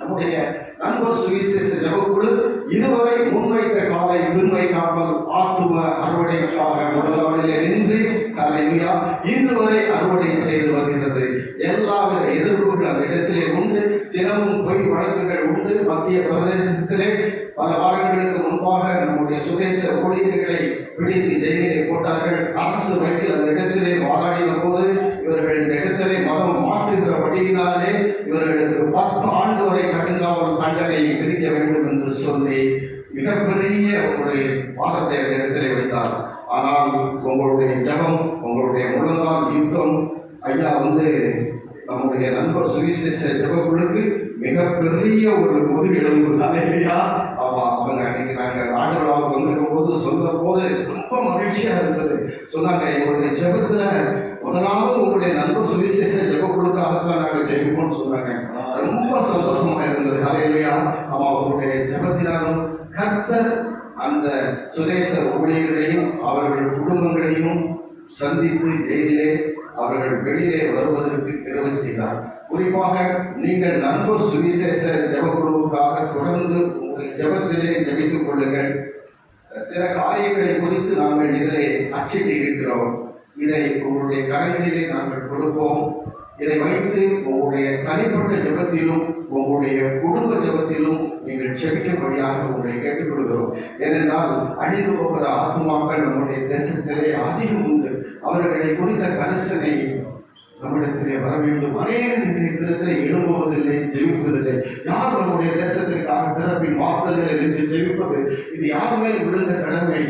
நம்முடைய நண்பர் சுவிசேஷ ஜெபக்குழு இதுவரை முன்வைத்த காலை பின்வைக்காமல் ஆத்தும அறுவடைக்காக முதலாளிலே நின்று ஹல்லேலூயா இன்று வரை அறுவடை செய்து வருகிறது. எல்லாவித எதிர்ப்புகள் அந்த இடத்திலே உண்டு. தினமும் பொய் வழக்குகள் உண்டு. மத்திய பிரதேசத்திலே பல வாரங்களுக்கு முன்பாக நம்முடைய சுதேச ஊழியர்களை பிடித்து ஜெயிலிலே போட்டார்கள். அரசு வகையில் அந்த இடத்திலே வாதாடின போது இவர்கள் இந்த இடத்திலே மதம் மாற்றுகிற வழியினாலே இவர்களுக்கு 10 ஆண்டு வரை கடுங்காவல் தண்டனை விதிக்க வேண்டும் என்று சொல்லி மிகப்பெரிய ஒரு வாதத்தை அந்த இடத்திலே வைத்தார். ஆனால் உங்களுடைய ஜபம், உங்களுடைய முழங்கால் யுத்தம் ஐயா நம்முடைய நண்பர் சுவிசேஷ ஜபக்குழுக்கு மிகப்பெரிய ஒரு முதுகெலும்பு இல்லையா? ஆமா, அவங்க அன்னைக்கு நாங்கள் ஆண்டு விழாவுக்கு வந்திருக்கும் போது சொல்ற போது ரொம்ப மகிழ்ச்சியா இருந்தது. சொன்னாங்க, எங்களுடைய ஜபத்துல முதலாவது உங்களுடைய நண்பர் சுவிசேஷ ஜபக்குழுக்காகத்தான் நாங்கள் ஜெயிப்போம்னு சொன்னாங்க. ரொம்ப சந்தோஷமா இருந்தது. ஹல்லேலூயா. ஆமா, அவங்களுடைய ஜபத்தினாலும் கர்த்தர் அந்த சுதேச ஊழியர்களையும் அவர்கள் குடும்பங்களையும் சந்தித்து ஜெயிலே அவர்கள் வெளியே வருவதற்கு கிருபை செய்தார். குறிப்பாக நீங்கள் நண்பர் சுவிசேஷ ஜெபக்குழுவுக்காக தொடர்ந்து உங்கள் ஜெபத்திலே ஜெபித்துக் கொள்ளுங்கள். சில காரியங்களை குறித்து நாங்கள் இதிலே அச்சிட்டு இருக்கிறோம். இதை உங்களுடைய கரங்களிலே நாங்கள் கொடுப்போம். இதை வைத்து உங்களுடைய தனிப்பட்ட ஜெபத்திலும் உங்களுடைய குடும்ப ஜெபத்திலும் நீங்கள் ஜெபிக்கும்படியாக உங்களை கேட்டுக்கொள்கிறோம். ஏனென்றால் அழிந்து போகிற ஆத்மாக்கள் நம்முடைய தேசத்திலே அதிகம் உண்டு. அவர்களை குறித்த கரிசனை நம்மிடத்திலே வர வேண்டும். அநேக இடத்திலே எழும்புவதில்லை, ஜெயிப்பதில்லை. யார் நம்முடைய தேசத்திற்காக திறப்பின் வாசல்களில் நின்று ஜெயிப்பது? இது யார் மேல் விழுந்த கடமை?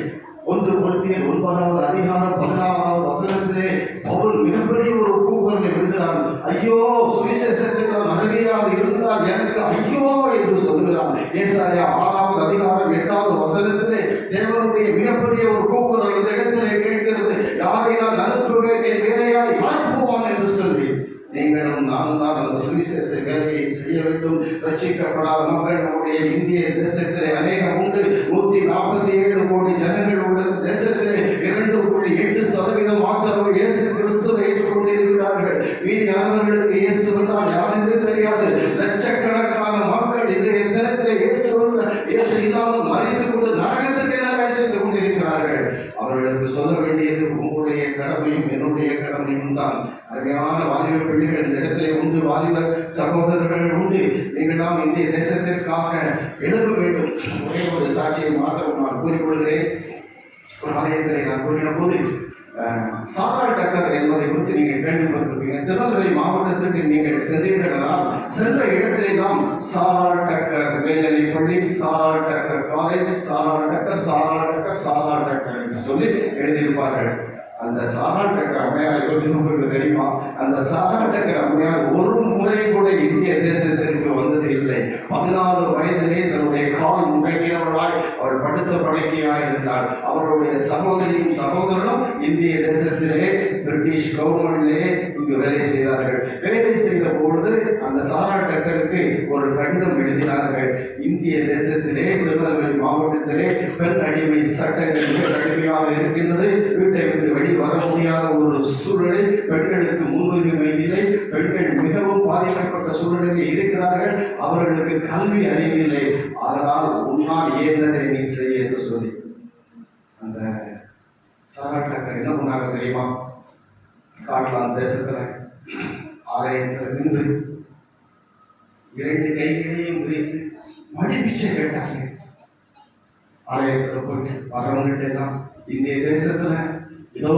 1 கொரிந்தியர் 9வது அதிகாரம் 16வது வசனத்திலே பவுல் மிகப்பெரிய ஒரு கூக்குரலை விடுகிறான். ஐயோ, சுவிசேஷத்திற்கு நான் அருமையாக இருந்தால் எனக்கு ஐயோ என்று சொல்கிறான். ஏசாயா 6வது அதிகாரம் 8வது வசனத்திலே தேவனுடைய மிகப்பெரிய ஒரு கூக்குரல் இந்த இடத்திலே கேட்கிறது. யாரை நான் அனுப்புவேன், என் வேலையாய் அனுப்புவான் என்று சொல்லி நீங்களும் நானும் தான் அந்த சுவிசேஷ வேலையை செய்ய வேண்டும். ரட்சிக்கப்படாத மக்கள் நம்முடைய இந்திய தேசத்திலே அநேகம் உண்டு. 147 கோடி ஜனங்கள் உள்ள தேசத்திலே 2.8% மாத்திரம் இயேசு கிறிஸ்துவை ஏற்றுக்கொண்டிருக்கிறார்கள். மீதியானவர்களுக்கு இயேசு வந்தால் யார் என்று தெரியாது. லட்சக்கணக்கான மக்கள் இன்றைய தினத்திலே இயேசு இல்லாமல் மறைத்துக் கொண்டு நரகத்திற்கு எதிராக சென்று கொண்டிருக்கிறார்கள். அவர்களுக்கு சொல்ல வேண்டியது உங்களுடைய கடமையும் என்னுடைய கடமையும் தான். அருமையான வாலிப பிள்ளைகள் இந்த இடத்திலே உண்டு, வாலிப சகோதரர்கள் உண்டு. நீங்கள் நாம் இந்திய தேசத்திற்காக எழுத வேண்டும். ஒரே ஒரு சாட்சியை மாத்திரம் நான் கூறிக்கொள்கிறேன். ஒரு ஆலயத்திலே நான் கூறின போது சாராள் டக்கர் என்பதை குறித்து நீங்கள் கேள்விப்பட்டிருப்பீங்க. திருநெல்வேலி மாவட்டத்திற்கு நீங்கள் சென்றீர்களால் சென்ற இடத்திலே தான் சாராள் டக்கர் மேல்நிலை பள்ளி, சாராள் டக்கர் காலேஜ், சாராள் டக்கர் என்று சொல்லி எழுதியிருப்பார்கள். அந்த சாராள் டக்கர் அம்மையார் உங்களுக்கு தெரியுமா? அந்த சாராள் டக்கர் அம்மையார் ஒரு முறை கூட இந்திய தேசத்திற்கு வந்தது இல்லை. 14 வயதிலே தன்னுடைய கால் முடங்கினவர்களாய் அவள் படுத்த படுக்கையாய் இருந்தாள். அவருடைய சகோதரியும் சகோதரனும் இந்திய தேசத்திலே பிரிட்டிஷ் கவர்மெண்டிலே இங்கு வேலை செய்தார்கள். வேலை செய்த பொழுது அந்த சாராள் டக்கருக்கு ஒரு கடிதம் எழுதினார்கள். இந்திய தேசத்திலே திருநெல்வேலி மாவட்டத்திலே பெண் அடிமை சட்டங்கள் மிக கடுமையாக இருக்கின்றது. வீட்டை விட்டு வர முடியாத ஒரு சூழலை, பெண்களுக்கு முன்னுரிமை இல்லை, பெண்கள் மிகவும் பாதிக்கப்பட்ட சூழலில் இருக்கிறார்கள், அவர்களுக்கு கல்வி அறிவில்லை, அதனால் உன்னால் ஏற்றதை நீ செய்ய என்று சொல்லி அந்த சாராள் டக்கர் என்ன பண்ணாங்க தெரியுமா? ஸ்காட்லாந்து தேசத்துல ஆலயத்தில் நின்று 2 கைகளையும் உயர்த்தி மடிப்பிச்சை கேட்டாங்க. ஆலயத்தில் போயிட்டு வரவங்கிட்டே தான் இந்திய தேசத்துல இதோ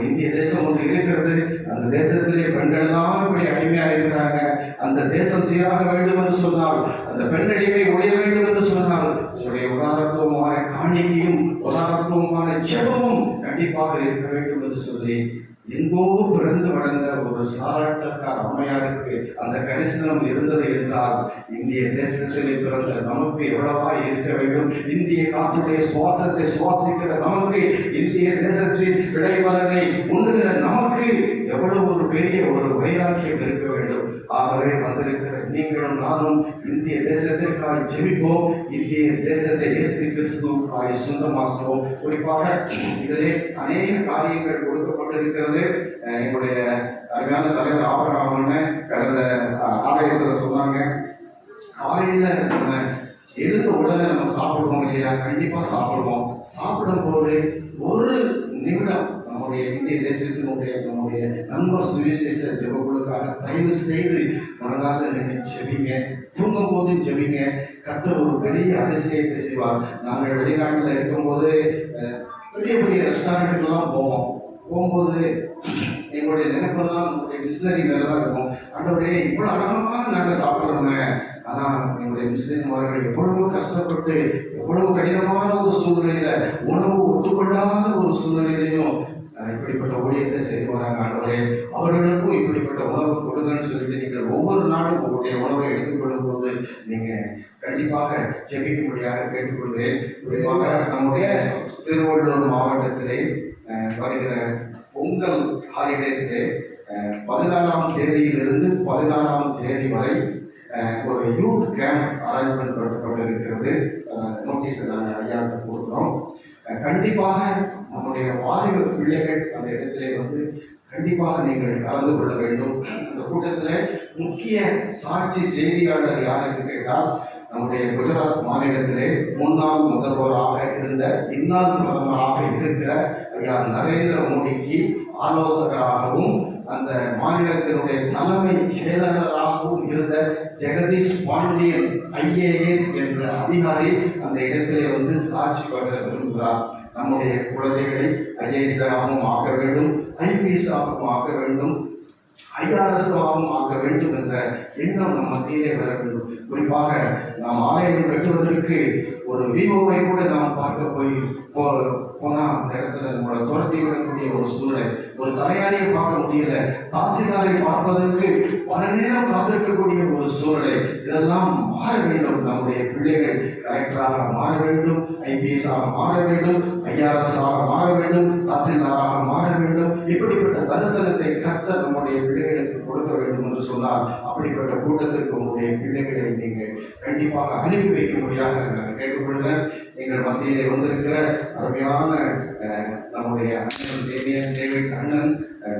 இந்திய தேசம் ஒன்று இருக்கிறது. அந்த தேசத்திலே பெண்கள் எல்லாம் இப்படி அடிமையாக இருக்கிறாங்க. அந்த தேசம் சீராக வேண்டும் என்று சொன்னால், அந்த பெண் அடிமை உடைய வேண்டும் என்று சொன்னால், உங்களுடைய உதாரணத்துவமான காணிக்கையும் உதாரணத்துவமான ஜெபமும் கண்டிப்பாக இருக்க வேண்டும் என்று சொல்லி எங்கோ பிறந்து வளர்ந்த ஒரு சாராட்டக்கார அம்மையாருக்கு அந்த கரிசனம் இருந்தது என்றால், இந்திய தேசத்திலே பிறந்த நமக்கு எவ்வளவா இருக்க வேண்டும்? இந்திய காற்றுடைய சுவாசத்தை சுவாசிக்கிற நமக்கு, இந்திய தேசத்தின் விளைபலனை உண்ணுகிற நமக்கு எவ்வளவு ஒரு பெரிய ஒரு வைராக்கியம் இருக்க வேண்டும். ஆகவே வந்திருக்கிற நீங்களும் நானும் இந்திய தேசத்திற்காக ஜெபிப்போம். இந்திய தேசத்தை இயேசு கிறிஸ்துவுக்காக சொந்தமாக்குவோம். குறிப்பாக இதிலே அநேக காரியங்கள் கொடுக்கப்பட்டிருக்கிறது. எங்களுடைய அருமையான தலைவர் ஆபரகாமன் கடந்த ஆலயத்தில் சொன்னாங்க, காலையில் நம்ம எழுந்த உடனே நம்ம சாப்பிடுவோம் இல்லையா? கண்டிப்பாக சாப்பிடுவோம். சாப்பிடும்போது ஒரு நிமிடம் நம்முடைய இந்திய தேசத்தினுடைய நம்முடைய நண்பர் சுவிசேஷ ஜெபங்களுக்காக தயவு செய்து மனதார நின்று ஜெபிங்க. தூங்கும் போது ஜெபிங்க. கர்த்தர் ஒரு பெரிய அதிசயத்தை செய்வார். நாங்கள் வெளிநாட்டில் இருக்கும்போது பெரிய பெரிய ரெஸ்டாரண்ட்டுக்கெல்லாம் போகும்போது எங்களுடைய நினைப்பெல்லாம் நம்முடைய மிஷினரி மேலே தான் இருக்கும். ஆண்டவரே, இவ்வளோ அழகாக நாங்கள் சாப்பிட்றோமே, ஆனால் எங்களுடைய மிஷினரிமார்கள் எவ்வளவு கஷ்டப்பட்டு எவ்வளவு கடினமான ஒரு சூழ்நிலையில் உணவு ஒத்துக்கொள்ளாத ஒரு சூழ்நிலையிலையும் இப்படிப்பட்ட ஊழியத்தை செய்து வராங்க. ஆண்டவரே, அவர்களுக்கும் இப்படிப்பட்ட உணவு கொடுங்கன்னு சொல்லிட்டு நீங்கள் ஒவ்வொரு நாளும் உங்களுடைய உணவை எடுத்துக்கொள்ளும் போது நீங்கள் கண்டிப்பாக ஜெபிக்கும்படியாக கேட்டுக்கொள்கிறேன். குறிப்பாக நம்முடைய திருவள்ளூர் மாவட்டத்திலே வருகிற பொங்கல் ஹாலிடேஸிலே 14ஆம் தேதியிலிருந்து 14ஆம் தேதி வரை ஒரு யூத் கேம்ப் அரேஞ்ச்மெண்ட் பண்ணப்பட்டிருக்கிறது. நோட்டீஸ் நாங்கள் ஐயாவுக்கு கொடுக்குறோம். கண்டிப்பாக நம்முடைய வாலிப பிள்ளைகள் அந்த இடத்திலே கண்டிப்பாக நீங்கள் கலந்து கொள்ள வேண்டும். இந்த கூட்டத்தில் முக்கிய சாட்சி செய்தியாளர் யார் என்று கேட்டால், நம்முடைய குஜராத் மாநிலத்திலே முன்னாள் முதல்வராக இருந்த இந்நாள் பிரதமராக இருக்கிற ஐயா நரேந்திர மோடிக்கு ஆலோசகராகவும் அந்த மாநிலத்தினுடைய தலைமை செயலாளராகவும் இருந்த ஜெகதீஷ் பாண்டியன் IAS என்ற அதிகாரி அந்த இடத்திலே சாட்சி பகர விரும்புகிறார். நம்முடைய குழந்தைகளை IAS ஆகவும் ஆக்க வேண்டும், IPS ஆகவும் ஆக்க வேண்டும், IRS ஆகவும் ஆக்க வேண்டும் என்ற எண்ணம் நம் மத்தியிலே வர வேண்டும். குறிப்பாக நாம் ஆலயம் கட்டுவதற்கு ஒரு விவோவை கூட நாம் பார்க்க போனால் அந்த இடத்துல நம்மளை துரத்தி விடக்கூடிய ஒரு சூழ்நிலை. ஒரு தலையாரியை பார்க்க முடியல, தாசில்தாரை பார்ப்பதற்கு பல நேரம் காத்திருக்கக்கூடிய ஒரு சூழ்நிலை. இதெல்லாம் மாற வேண்டும். நம்முடைய பிள்ளைகள் கலெக்டராக மாற வேண்டும், IPS ஆக மாற வேண்டும், IRS ஆக மாற வேண்டும், தாசில்தாராக மாற வேண்டும். இப்படிப்பட்ட தரிசனத்தை கர்த்தர் நம்முடைய பிள்ளைகளுக்கு கொடுக்க வேண்டும் என்று சொன்னால், அப்படிப்பட்ட கூட்டத்திற்கு உங்களுடைய பிள்ளைகளை நீங்கள் கண்டிப்பாக அனுப்பி வைக்க முடியாது நான் கேட்டுக்கொள்கிறேன். எங்கள் மத்தியிலே வந்திருக்கிற அருமையான நம்முடைய அண்ணன் டேவிட் அண்ணன்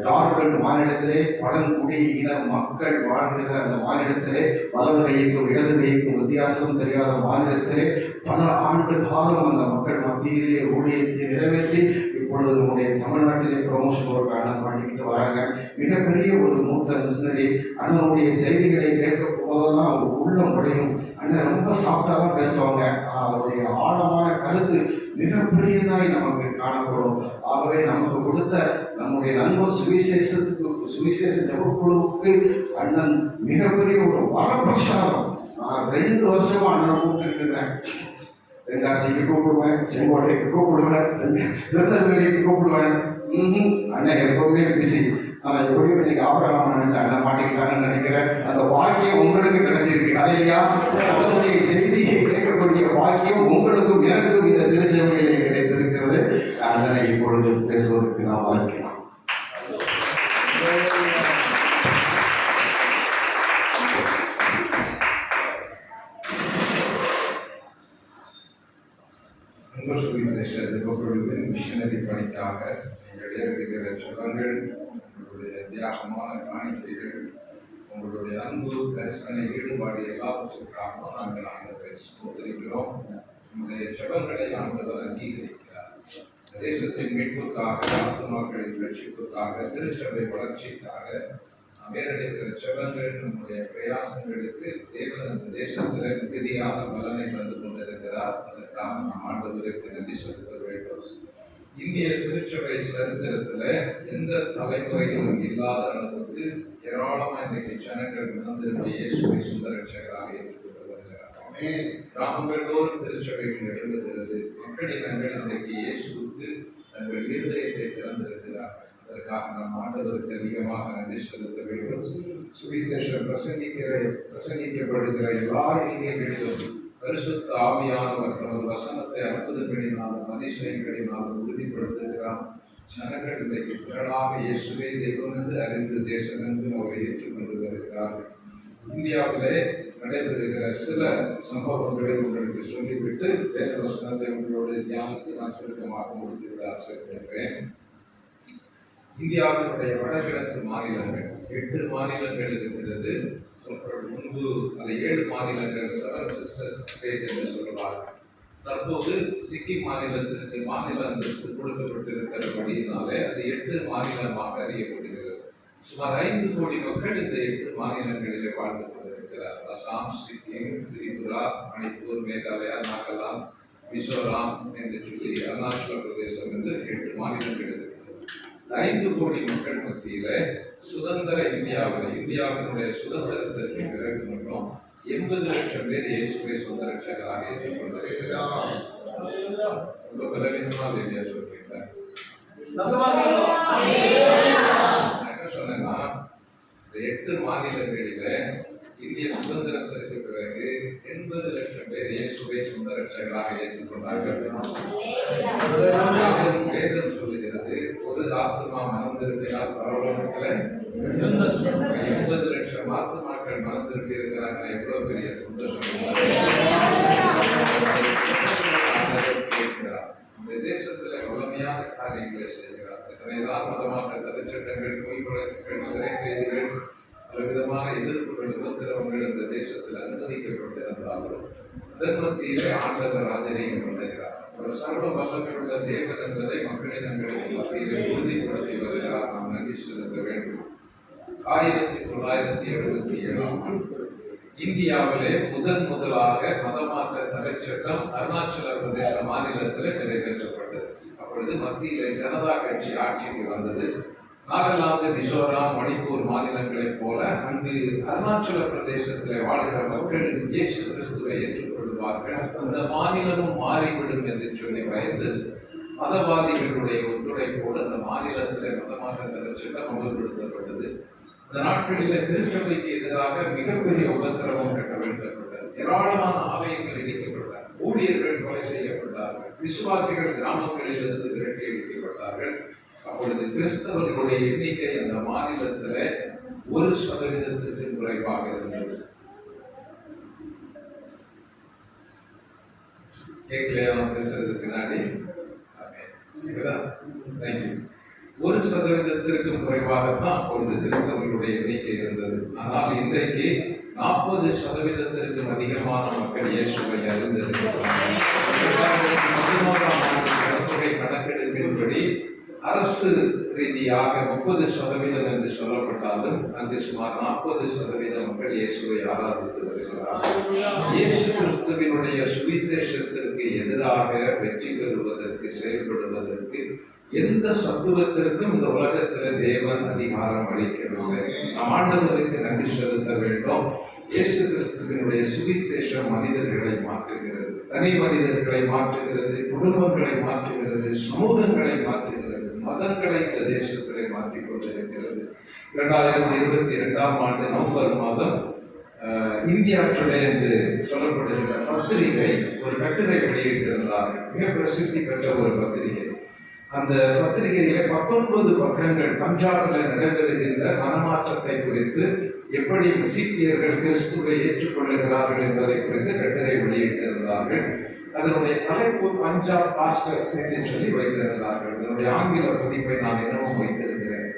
ஜார்க்கண்ட் மாநிலத்திலே பழங்குடியின மக்கள் வாழ்கிற அந்த மாநிலத்திலே வலது கைக்கும் இடது கைக்கும் வித்தியாசம் தெரியாத மாநிலத்திலே பல ஆண்டு காலம் அந்த மக்கள் மத்தியிலே ஊழியத்தை நிறைவேற்றி இப்பொழுது நம்முடைய தமிழ்நாட்டிலே ப்ரொமோஷன் ஒர்க் அண்ணன் பண்ணிக்கிட்டு வராங்க. மிகப்பெரிய ஒரு மூத்த மிஷினரி. அண்ணனுடைய செய்திகளை கேட்க போதெல்லாம் அவங்க உள்ளம் உடையும். அண்ணன் ரொம்ப சாஃப்டாக தான் பேசுவாங்க. அவருடைய ஆழமான கருத்து மிகப்பெரியதாய் நமக்கு காணப்படும். ஆகவே நமக்கு கொடுத்த நம்முடைய நண்பர் சுவிசேஷ ஜபக்குழுவுக்கு அண்ணன் மிகப்பெரிய ஒரு வரப்பிரசாதம். நான் 2 வருஷமா அண்ணனை கூப்பிட்டுருக்கிறேன். தென்காசிக்கு கூப்பிடுவேன், செங்கோட்டைக்கு கூப்பிடுவேன், திருநெல்வேலிக்கு கூப்பிடுவேன். அண்ணன் எப்பவுமே பிஸி. ஆனால் எப்படியும் இன்னைக்கு ஆபரகாமன் அண்ணன் மாட்டிக்கிட்டாங்கன்னு நினைக்கிறேன். அந்த பாக்கியம் உங்களுக்கு கிடைச்சிருக்கு. அதையா அதனுடைய செய்தியை கேட்கக்கூடிய பாக்கியம் உங்களுக்கும் எனக்கும் இந்த திருச்சபையிலே கிடைத்திருக்கிறது. அதனை இப்பொழுது பேசுவதற்கு நாம் வாழ்க்கலாம். மிஷனரி பணிக்காக நீங்கள் இருக்கிற சுகங்கள், உங்களுடைய தியாகமான காணிக்கைகள், உங்களுடைய அன்பு தரிசன ஈடுபாடு எல்லாவற்றுக்காகவும் நாங்கள் ஆண்டவரை ஸ்தோத்திரிக்கிறோம். உங்களுடைய ஜெபங்களை ஆண்டவர் அங்கீகரிக்கிறார். தேசத்தின் மீட்புக்காக, ஆத்துமாக்களின் ரட்சிப்புக்காக, திருச்சபை வளர்ச்சிக்காக மேலெடுக்கிற ஜெபங்கள், நம்முடைய பிரயாசங்களுக்கு தேவன் அந்த தேசத்தில் மிகுதியான பலனை தந்து கொண்டிருக்கிறார். அதற்காக நாம் ஆண்டவருக்கு நன்றி செலுத்த வேண்டும். இந்திய திருச்சபை சரித்திரத்தில் எந்த தலைமுறையிலும் இல்லாத அளவுக்கு ஏராளமாக இன்றைக்கு ஜனங்கள் வந்து இயேசுவை சொந்த ரட்சகராக ஏற்றுக்கொண்டு வருகிறார். கிராமங்களோடு திருச்சபைகள் எழுதுகிறது. மக்களினங்கள் இன்றைக்கு இயேசுவுக்கு தங்கள் இருதயத்தை திறந்திருக்கிறார்கள். அதற்காக நாம் ஆண்டவருக்கு அதிகமாக நன்றி செலுத்த வேண்டும். சுவிசேஷம் பிரசங்கிக்கப்படுகிற எல்லா இந்தியர்களிலும் பரிசுத்த ஆவியானவர் தனது வசனத்தை அற்புதங்களினாலும் அதிசயங்களினாலும் உறுதிப்படுத்துகிறார். ஜனங்கள் இன்றைக்கு திரளாக இயேசுவை தெய்வம் என்று அறிந்து தேசம் என்று அவரை ஏற்றுக்கொண்டு வருகிறார்கள். இந்தியாவிலே நடைபெறுகிற சில சம்பவங்களை உங்களுக்கு சொல்லிவிட்டு வேத வசனத்தை உங்களோட தியானத்தை நான் சுருக்கமாக முடித்துவிட ஆசைப்படுகிறேன். இந்தியாவினுடைய வடகிழக்கு மாநிலங்கள் 8 மாநிலங்கள் இருக்கிறது. முன்பு அந்த 7 மாநிலங்கள் 7 சிஸ்டர்ஸ் ஸ்டேட் என்று சொல்லுவார்கள். தற்போது சிக்கிம் மாநிலத்திற்கு மாநில அந்தஸ்து கொடுக்கப்பட்டிருக்கிறபடியினாலே அது 8 மாநிலமாக அறியப்படுகிறது. சுமார் 5 கோடி மக்கள் இந்த 8 மாநிலங்களிலே வாழ்ந்து கொண்டிருக்கிறார். அசாம், சிக்கிம், திரிபுரா, மணிப்பூர், மேகாலயா, நாகாலாந்து, மிசோராம் என்று சொல்லி அருணாச்சல பிரதேசம் என்று 8 மாநிலங்கள் இருக்கிறது. 5 கோடி மக்கள் மத்தியில சுதந்திர இந்தியாவினுடைய சுதந்திரத்திற்கு பிறகு மட்டும் 80 லட்சம் பேர் இயேசுவை சொந்த ரட்சகராக ஏற்றுக்கொண்டிருக்கிறார். ரொம்ப பலவீனமாக இல்லையா சொல்றீங்களா? என்ன சொன்னா, இந்த 8 மாநிலங்களில இந்திய சுதந்திரத்திற்கு பிறகு 80 லட்சம் பேர் இயேசுவை சொந்த ரட்சகராக ஏற்றுக்கொண்டார்கள். வேதம் சொல்லுகிறது, ஒரு ஆத்மா மனம் திரும்பினால் பரலோகத்தில் 80 லட்சம் ஆத்மாக்கள் மனம் திரும்பி இருக்கிறாங்க. எவ்வளவு பெரிய சந்தோஷம்! இந்த தேசத்துல வல்லமையான காரியங்களை செய்கிறார். எத்தனைதான் மதமாக தடைச்சட்டங்கள், பொய் வழக்குகள், சிறை கைதிகள், பலவிதமான எதிர்ப்புகள், உபத்திரவங்கள் இந்த தேசத்தில் அனுமதிக்கப்பட்டிருந்தாலும் அதன் மத்தியிலே ஆண்டவர் ஆதரியம் பண்ணுகிறார். ஒரு சர்வ வல்லமையுள்ள தேவன் என்பதை மக்களின் மத்தியிலே உறுதிப்படுத்தி வருகிறார். நாம் நன்றி செலுத்த வேண்டும். 1977 இந்தியாவிலே முதலாக மதமாற்ற தடை சட்டம் அருணாச்சல பிரதேச மாநிலத்தில் நிறைவேற்றப்பட்டது. அப்பொழுது மத்தியிலே ஜனதா கட்சி ஆட்சிக்கு வந்தது. நாகாலாந்து, மிசோராம், மணிப்பூர் மாநிலங்களைப் போல அங்கு அருணாச்சல பிரதேசத்தில் வாழ்கிற மக்கள் இயேசு கிறிஸ்துவை ஏற்றுக்கொள்வார்கள், அந்த மாநிலமும் மாறிவிடும் என்று சொல்லி பயந்து மதவாதிகளுடைய ஒத்துழைப்போடு அந்த மாநிலத்தில் மதமாற்ற தடை சட்டம் அமல்படுத்தப்பட்டது. அந்த நாட்களில் திருச்சபைக்கு எதிராக மிகப்பெரிய உபத்திரவம் கட்டவிழ்க்கப்பட்டது. ஏராளமான ஆலயங்கள் இடிக்கப்பட்டார், ஊழியர்கள் கொலை செய்யப்பட்டார்கள், விசுவாசிகள் கிராமங்களிலிருந்து விரட்டி அடிக்கப்பட்டார்கள். அப்பொழுது கிறிஸ்தவர்களுடைய எண்ணிக்கை அந்த மாநிலத்தில் 1% குறைவாக இருந்தது. கேட்கலையா பேசுறது பின்னாடி? 1% குறைவாகத்தான் அப்பொழுது கிறிஸ்தவர்களுடைய எண்ணிக்கை இருந்தது. ஆனால் இன்றைக்கு 40% அதிகமான மக்கள் இயேசுவை அறிந்திருக்கிறார்கள். கணக்கெடுப்பின்படி அரசு ரீதியாக 30% என்று சொல்லப்பட்டாலும் அங்கு சுமார் 40% மக்கள் இயேசுவை ஆராதித்து வருகிறார்கள். இயேசு கிறிஸ்துவினுடைய சுவிசேஷத்திற்கு எதிராக வெற்றி பெறுவதற்கு, செயல்படுவதற்கு எந்த சத்துவத்திற்கும் இந்த உலகத்தில் தேவன் அதிகாரம் அளிக்கவில்லை. நாம் ஆண்டவருக்கு நன்றி செலுத்த வேண்டும். இயேசு கிறிஸ்துவினுடைய சுவிசேஷம் மனிதர்களை மாற்றுகிறது, தனி மனிதர்களை மாற்றுகிறது, குடும்பங்களை மாற்றுகிறது, சமூகங்களை மாற்றுகிறது, மதங்களை இந்த தேசத்திலே மாற்றிக் கொண்டிருக்கிறது. 2022 நவம்பர் மாதம் இந்தியா டுடே என்று சொல்லப்படுகிற பத்திரிகை ஒரு கட்டுரை வெளியிட்டிருந்தார். மிக பிரசித்தி பெற்ற ஒரு பத்திரிகை. அந்த பத்திரிகையில 19 பக்கங்கள் பஞ்சாபில் நடைபெறுகின்ற மனமாற்றத்தை குறித்து, எப்படி சீக்கியர்கள் கிறிஸ்துவை ஏற்றுக்கொள்ளுகிறார்கள் என்பதை குறித்து கட்டுரை வெளியிட்டிருந்தார்கள். அதனுடைய தலைப்பு பஞ்சாப் பாஸ்டர்ஸ் என்று சொல்லி வைத்திருந்தார்கள். அதனுடைய ஆங்கில பதிப்பை நான் இன்னமும் வைத்திருக்கிறேன்.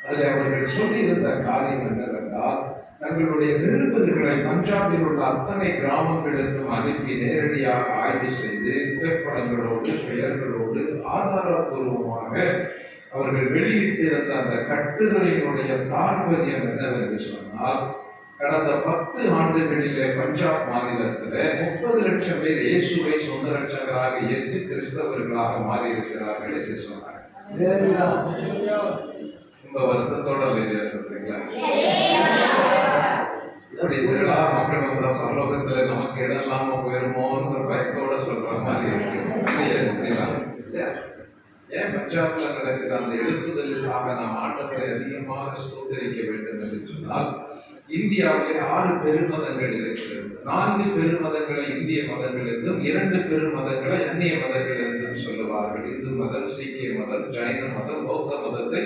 அதில் அவர்கள் சொல்லியிருந்த காரியம் என்னவென்றால், தங்களுடைய நிருபர்களை பஞ்சாபில் உள்ள அத்தனை கிராமங்களுக்கும் அனுப்பி நேரடியாக ஆய்வு செய்து புகைப்படங்களோடு, பெயர்களோடு ஆதாரபூர்வமாக அவர்கள் வெளியிட்டிருந்த அந்த கட்டுரையினுடைய தாற்பயம் என்னவென்று சொன்னால், கடந்த 10 ஆண்டுகளிலே பஞ்சாப் மாநிலத்தில் 30 லட்சம் பேர் இயேசுவை சொந்த ரட்சகராக ஏற்று கிறிஸ்தவர்களாக மாறியிருக்கிறார்கள் என்று சொன்னார்கள். ரொம்ப வருத்தத்தோட இல்லையா சொல்றீங்களா? இப்படி இதெல்லாம் மக்கள் வந்த சமூகத்துல நமக்கு இடம் இல்லாம போயிருமோன்ற பயத்தோட சொல்ற மாதிரி இருக்கு. ஏன் பஞ்சாப்ல நடக்கிற அந்த எழுப்புதலுக்காக நாம் ஆண்டவரை அதிகமாக ஸ்தோத்திரிக்க வேண்டும் என்று சொன்னால், இந்தியாவிலே 6 பெருமதங்கள் இருக்கிறது. 4 பெருமதங்களை இந்திய மதங்கள் என்றும் 2 பெருமதங்களை அந்நிய மதங்கள் என்றும் சொல்லுவார்கள். இந்து மதம், சீக்கிய மதம், ஜைன மதம், பௌத்த மதத்தை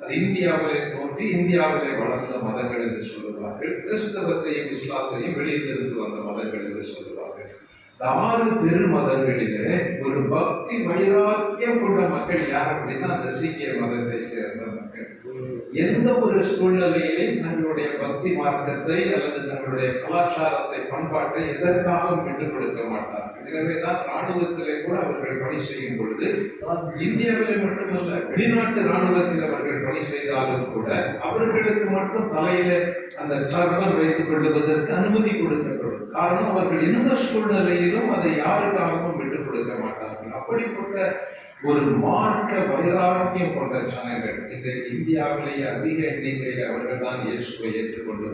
அது இந்தியாவிலே தோன்றி இந்தியாவிலே வளர்ந்த மதங்கள் என்று சொல்லுவார்கள். கிறிஸ்தவத்தையும் இஸ்லாத்தையும் வெளியிலிருந்து வந்த மதங்கள் என்று சொல்லுவார்கள். இந்த 6 பெரு மதங்களிலே ஒரு பக்தி வைராக்கியம் கொண்ட மக்கள் யார் அப்படின்னா அந்த சீக்கிய மதத்தை சேர்ந்த மக்கள். எந்த ஒரு சூழ்நிலையிலும் தங்களுடைய பக்தி மார்க்கத்தை அல்லது தங்களுடைய கலாச்சாரத்தை பண்பாட்டை எதற்காகவும் விட்டுக் கொடுக்க மாட்டார்கள். எனவேதான் ராணுவத்திலே கூட அவர்கள் பணி செய்யும் பொழுது இந்தியாவிலே மட்டுமல்ல வெளிநாட்டு ராணுவத்தில் அவர்கள் பணி செய்தாலும் கூட அவர்களுக்கு மட்டும் தலையில அந்த சர்மம் வைத்துக் கொள்வதற்கு அனுமதி கொடுக்கப்படும். காரணம் அவர்கள் எந்த சூழ்நிலையிலும் அதை யாருக்காகவும் விட்டுக் கொடுக்க மாட்டார்கள். அப்படிப்பட்ட ஒரு மார்க்க வைராக்கியம் கொண்ட ஜனங்கள் இந்த இந்தியாவிலேயே அதிக எண்ணிக்கையில் அவர்கள் தான் இயேசுவை ஏற்றுக்கொண்டு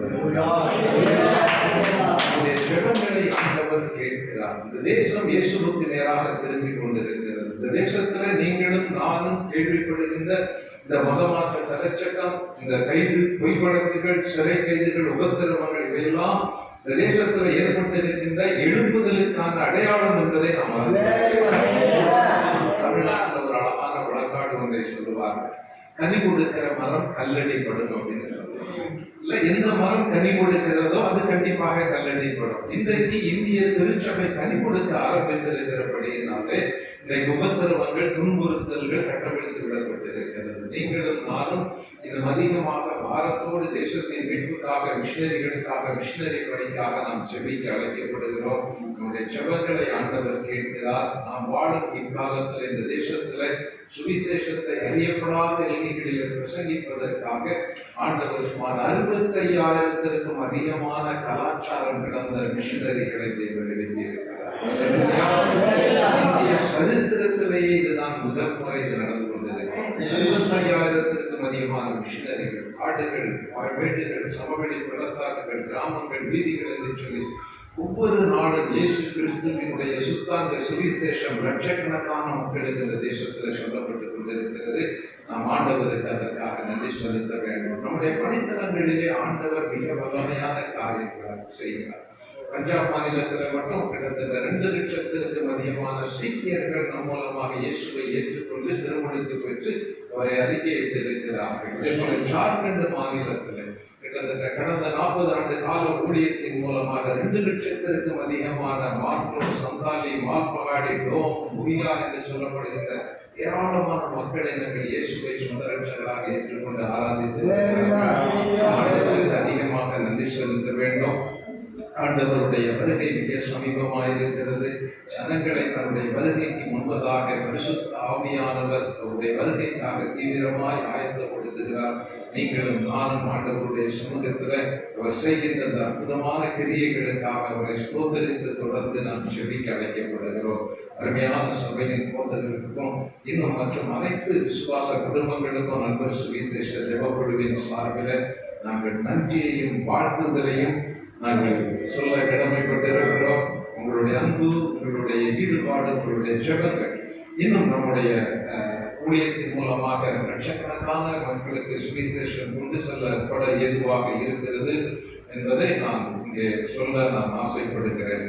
அவருடைய ஜெபங்களை ஆண்டவர் கேட்கிறார். இந்த தேசம் இயேசுவுக்கு நேராக திரும்பிக் கொண்டிருக்கிறது. இந்த தேசத்துல நீங்களும் நானும் கேள்விப்படுகின்ற இந்த மதமாற்ற சட்டச்சட்டம், இந்த கைது, பொய் வழக்குகள், சிறை கைதுகள், உபத்திரவங்கள் இவையெல்லாம் இந்த தேசத்தில் ஏற்பட்டிருக்கின்ற எழுப்புதலுக்கான அடையாளம் என்பதை நாம் தமிழ்நாட்டில் ஒரு அழகான வழக்காடு ஒன்றை சொல்லுவார்கள். கனி கொடுக்கிற மரம் கல்லடிப்படும் அப்படின்னு சொல்லுவாங்க. இல்ல எந்த மரம் கனி கொடுக்கிறதோ அது கண்டிப்பாக கல்லடிப்படும். இன்றைக்கு இந்திய திருச்சபை கனி கொடுக்க ஆரம்பித்திருக்கிறபடியினாலே இந்த உபத்திரவங்கள், துன்புறுத்தல்கள் கட்டமைத்து விடப்பட்டிருக்கிறது. நீங்களும் நானும் இது அதிகமாக பாரத்தோடு தேசத்தின் மீட்புக்காக, மிஷனரிகளுக்காக, மிஷனரி பணிக்காக நாம் ஜெபிக்க அழைக்கப்படுகிறோம். நம்முடைய ஜெபங்களை ஆண்டவர் கேட்கிறார். நாம் வாழும் இக்காலத்தில் இந்த தேசத்துல சுவிசேஷத்தை அறியப்படாத எல்லைகளில் பிரசங்கிப்பதற்காக ஆண்டவர் சுமார் 65,000க்கும் அதிகமான கலாச்சாரம் கிடந்த மிஷனரிகளை தேவன் எழுப்பியிருக்கிறார். இந்திய சரித்திரத்திலேயே இதுதான் முதல் முறை நடந்து கொண்டிருக்கிறது. 65,000க்கும் அதிகமான மிஷனரிகள், ஆடுகள், வீடுகள், சமவெளி பள்ளத்தாக்குகள், கிராமங்கள், வீதிகள் என்று சொல்லி ஒவ்வொரு நாளும் இயேசு கிறிஸ்துவினுடைய சுத்தாந்த சுவிசேஷம் லட்சக்கணக்கான மக்களுக்கு இந்த தேசத்தில் சொல்லப்பட்டுக் கொண்டிருக்கிறது. நாம் ஆண்டவருக்கு அதற்காக நன்றி செலுத்த வேண்டும். நம்முடைய பணித்தளங்களிலே ஆண்டவர் மிக வல்லமையான காரியங்களை செய்கிறார். பஞ்சாப் மாநிலத்தில் மட்டும் கிட்டத்தட்ட 2 லட்சத்திற்கும் அதிகமான சீக்கியர்கள் நம் மூலமாக இயேசுவை ஏற்றுக்கொண்டு திருமணத்து பெற்று அவரை அறிக்கையிட்டிருக்கிறார்கள். இதேபோல ஜார்க்கண்ட் மாநிலத்தில் கிட்டத்தட்ட கடந்த 40 ஆண்டு கால ஊழியத்தின் மூலமாக 2 லட்சத்திற்கும் அதிகமான மார்க்கோ, சந்தாலி, மார்பகாடி, டோம், முகியா என்று சொல்லப்படுகின்ற ஏராளமான மக்களை நாங்கள் இயேசுவை சொந்த ரட்சகராக ஏற்றுக்கொண்டு ஆராதித்து அதிகமாக நன்றி செலுத்த வேண்டும். ஆண்டவருடைய வருகை மிக சமீபமாயிருக்கிறது. ஜனங்களை தன்னுடைய வருகைக்கு முன்பதாக பரிசுத்த ஆவியானவர் அவருடைய வருகைக்காக தீவிரமாய் ஆயத்தப்படுத்துகிறார். நீங்களும் நானும் ஆண்டவருடைய சமூகத்தில் அவர் செய்கின்ற அந்த அற்புதமான கிரியைகளுக்காக அவரை ஸ்தோத்தரித்து தொடர்ந்து நாம் செபிக்க அழைக்கப்படுகிறோம். அருமையான சபையின் போதகர்களுக்கும் இன்னும் மற்றும் அனைத்து விசுவாச குடும்பங்களுக்கும் நண்பர் சுவிசேஷ ஜெபக்குழுவின் சார்பில் நாங்கள் நன்றியையும் வாழ்த்துதலையும் நாங்கள் சொல்ல கடமைப்பட்டிருக்கிறோம். உங்களுடைய அன்பு, உங்களுடைய ஈடுபாடு, உங்களுடைய ஜெபங்கள் இன்னும் நம்முடைய ஊழியத்தின் மூலமாக லட்சக்கணக்கான மக்களுக்கு சுவிசேஷம் கொண்டு செல்லப்பட ஏதுவாக இருக்கிறது என்பதை நான் இங்கே சொல்ல நான் ஆசைப்படுகிறேன்.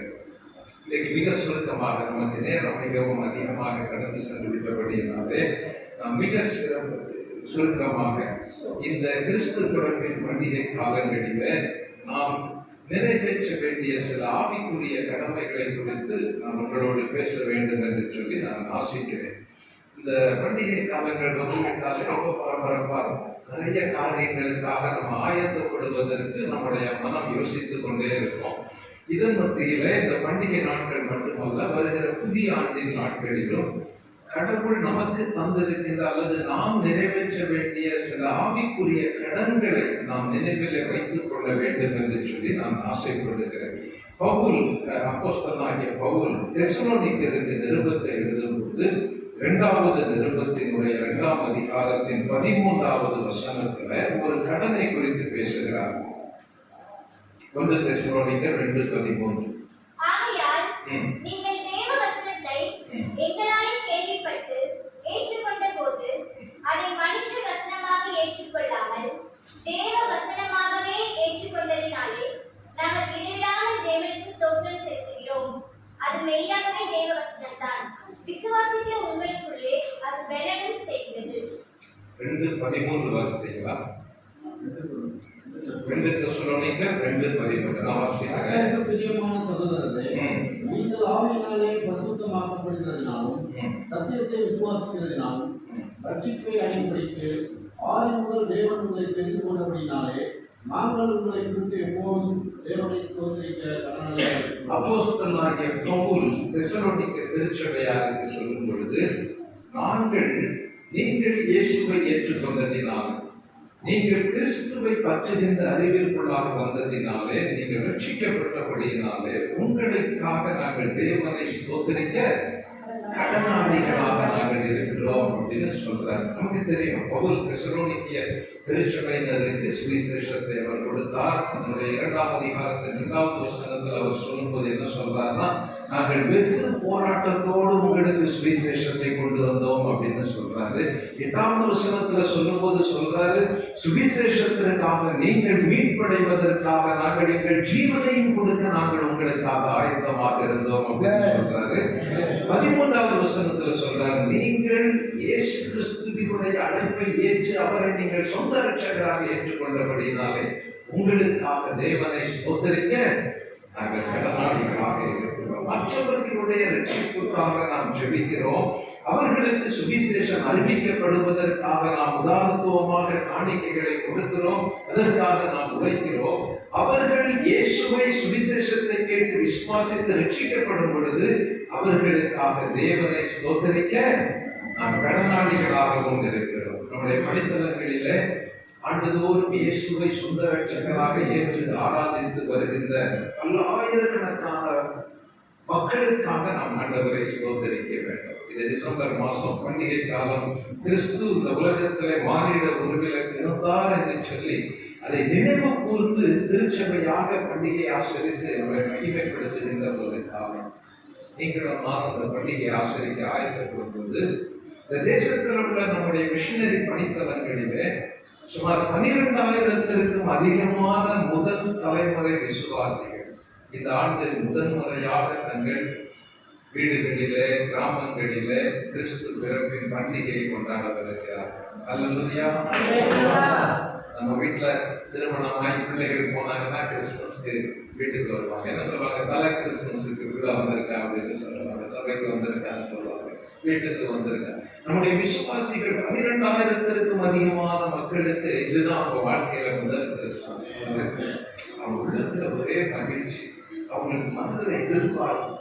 இன்னைக்கு மிக சுருக்கமாக நமக்கு நேரம் மிகவும் அதிகமாக கடந்து சென்று விட்டபடியினாலே நாம் மிக சுருக்கமாக இந்த கிறிஸ்து பிறப்பின் பண்டிகை காலங்களிலே நாம் நிறைவேற்ற வேண்டிய சில ஆவிக்குரிய கடமைகளை குறித்து நான் உங்களோடு பேச வேண்டும் என்று சொல்லி நான் ஆசிக்கிறேன். இந்த பண்டிகை காலங்கள் வந்துவிட்டாலே ரொம்ப பரபரப்பாக நிறைய காரியங்களுக்காக நம்ம ஆயத்தப்படுவதற்கு நம்முடைய மனம் யோசித்துக் கொண்டே இருக்கும். இதன் மத்தியில இந்த பண்டிகை நாட்கள் மட்டுமல்ல, வருகிற புதிய ஆண்டின் நாட்களிலும் கடவுள் நமக்கு தந்திருக்கின்ற அல்லது நாம் நிறைவேற்ற வேண்டிய சில ஆவிக்குரிய கடன்களை நாம் நினைவில் வைத்துக் கொள்ள வேண்டும் என்று சொல்லி நான் ஆசைப்படுகிறேன். பவுல், அப்போஸ்தலனாகிய பவுல் தெசலோனிக்கருக்கு நிருபத்தை எழுதும்போது 2வது நிருபத்தினுடைய 2ஆம் அதிகாரத்தின் 13வது வசனத்துல ஒரு கடனை குறித்து பேசுகிறார். 1 தெசலோனிக்கர் 2:13. ஆகையால் நீங்கள் தேவ வசனத்தை எங்களால் கேள்விப்பட்டு ஏற்றுக்கொண்ட போது அதை மனுஷ வசனமாக ஏற்றுக்கொள்ளாமல் தேவ வசனமாகவே ஏற்றுக்கொண்டதினாலே நாங்கள் இடைவிடாமல் தேவனுக்கு ஸ்தோத்திரம் செலுத்துகிறோம். அது மெய்யாகவே தேவ வசனம்தான். விசுவாசிக்கிற உங்களுக்குள்ளே அது பெலனும் செய்கிறது. 2:13 வாசித்தீங்களா? 2 தெசலோனிக்கர் 2:13 நான் வாசிக்கிறேன். எனக்கு பிரியமான சகோதரர்களே, நீங்கள் ஆவியினாலே பரிசுத்தமாக்கப்படுகிறதினாலும் சத்தியத்தை விசுவாசிக்கிறதினாலும் ரட்சிப்பை அடையும்படிக்கு ஆதி முதல் தேவன் உங்களை தெரிந்து கொண்டபடினாலே நாங்கள் உங்களை குறித்து எப்போதும் தேவனை ஸ்தோத்திரிக்க கடனாளியாக இருக்கிறோம். அப்போஸ்தலனாகிய பவுல் தெசலோனிக்கர் திருச்சபையாருக்கு சொல்லும் பொழுது, நீங்கள் இயேசுவை ஏற்றுக்கொண்டதினால், நீங்கள் கிறிஸ்துவை பற்றுகின்ற அறிவிற்குள்ளாக வந்ததினாலே, நீங்கள் ரட்சிக்கப்பட்டபடியினாலே உங்களுக்காக நாங்கள் தேவனை ஸ்தோத்திரிக்க கடனாளிகளாக நாங்கள் இருக்கிறோம் அப்படின்னு சொல்றார். நமக்கு தெரியும், பவுல் தெசலோனிக்கேய திருச்சபையினருக்கு சுவிசேஷத்தை அவர் கொடுத்தார். அதனுடைய 2ஆம் அதிகாரத்தின் 2வது வசனத்தில் அவர் சொல்லும்போது என்ன சொல்றாருன்னா, நாங்கள் வெகு போராட்டத்தோடு உங்களுக்கு சுவிசேஷத்தை கொண்டு வந்தோம் அப்படின்னு சொல்றாரு. 8வது வசனத்துல சொல்லும்போது சொல்றாரு, சுவிசேஷத்திற்காக நீங்கள் மீட்படைவதற்காக நாங்கள் எங்கள் ஜீவனையும் கொடுக்க நாங்கள் உங்களுக்காக ஆயத்தமாக இருந்தோம் அப்படின்னு சொல்றாரு. 13வது வசனத்துல சொல்றாரு, நீங்கள் இயேசு கிறிஸ்துவினுடைய அழைப்பை ஏற்று அவரை நீங்கள் சொந்த ரட்சகராக ஏற்றுக்கொண்டபடினாலே உங்களுக்காக தேவனை ஸ்தோத்திரிக்க நாங்கள் கடனாளிகளாக இருக்கிறோம். மற்றவர்களுடைய ரட்சிப்புக்காக நாம் ஜெபிக்கிறோம். அவர்களுக்கு சுவிசேஷம் அறிவிக்கப்படுவதற்காக நாம் உதாரணத்துவமாக காணிக்கைகளை கொடுக்கிறோம். அதற்காக நாம் உழைக்கிறோம். அவர்கள் இயேசுவை சுவிசேஷத்தை கேட்டு விசுவாசித்து ரட்சிக்கப்படும் பொழுது அவர்களுக்காக தேவனை ஸ்தோத்திரிக்க நாம் கடனாளிகளாகவும் இருக்கிறோம். நம்முடைய படித்தளங்களிலே ஆண்டுதோறும் இயேசுவை சொந்த ரட்சகராக ஏற்று ஆராதித்து வருகின்ற பல்லாயிரக்கணக்கான மக்களுக்காக நாம் ஆண்டவரை ஸ்தோத்திரிக்க வேண்டும். இது டிசம்பர் மாதம் பண்டிகை காலம். கிறிஸ்து இந்த உலகத்திலே மானிட உருவில பிறந்தார் என்று சொல்லி அதை நினைவு கூர்ந்து திருச்சபையாக பண்டிகை ஆசரித்து அவரை மகிமைப்படுத்துகின்ற ஒரு காலம். நீங்களும் நான் அந்த பண்டிகை ஆசரிக்க ஆயத்தப்படும்போது இந்த தேசத்தில் உள்ள நம்முடைய மிஷினரி பணித்தளங்களிலே சுமார் 12,000த்திற்கும் அதிகமான முதல் தலைமுறை விசுவாசிகள் இந்த ஆண்டு முதல் முறையாக தங்கள் வீடுகளிலே கிராமங்களிலே கிறிஸ்து பிறப்பின் பண்டிகையை கொண்டாடவிருக்கிறார்கள். அல்லேலூயா. நம்ம வீட்டில் திருமணமாய் பிள்ளைகள் போனாங்கன்னா கிறிஸ்துமஸ்க்கு வீட்டுக்கு வருவாங்க. என்ன சொல்லுவாங்க? தலை கிறிஸ்துமஸுக்கு விழா வந்திருக்கா அப்படின்னு சொல்லுவாங்க. சபைக்கு வந்திருக்கான்னு சொல்லுவாங்க. வீட்டுக்கு வந்திருக்காங்க. நம்முடைய விசுவாசிகள் 12,000த்திற்கும் அதிகமான மக்களுக்கு இதுதான் அவங்க வாழ்க்கையில முதல் கிறிஸ்துமஸ். அவங்க உள்ளத்துல ஒரே மகிழ்ச்சி, அவங்களுக்கு மனதில் எதிர்பார்ப்பு,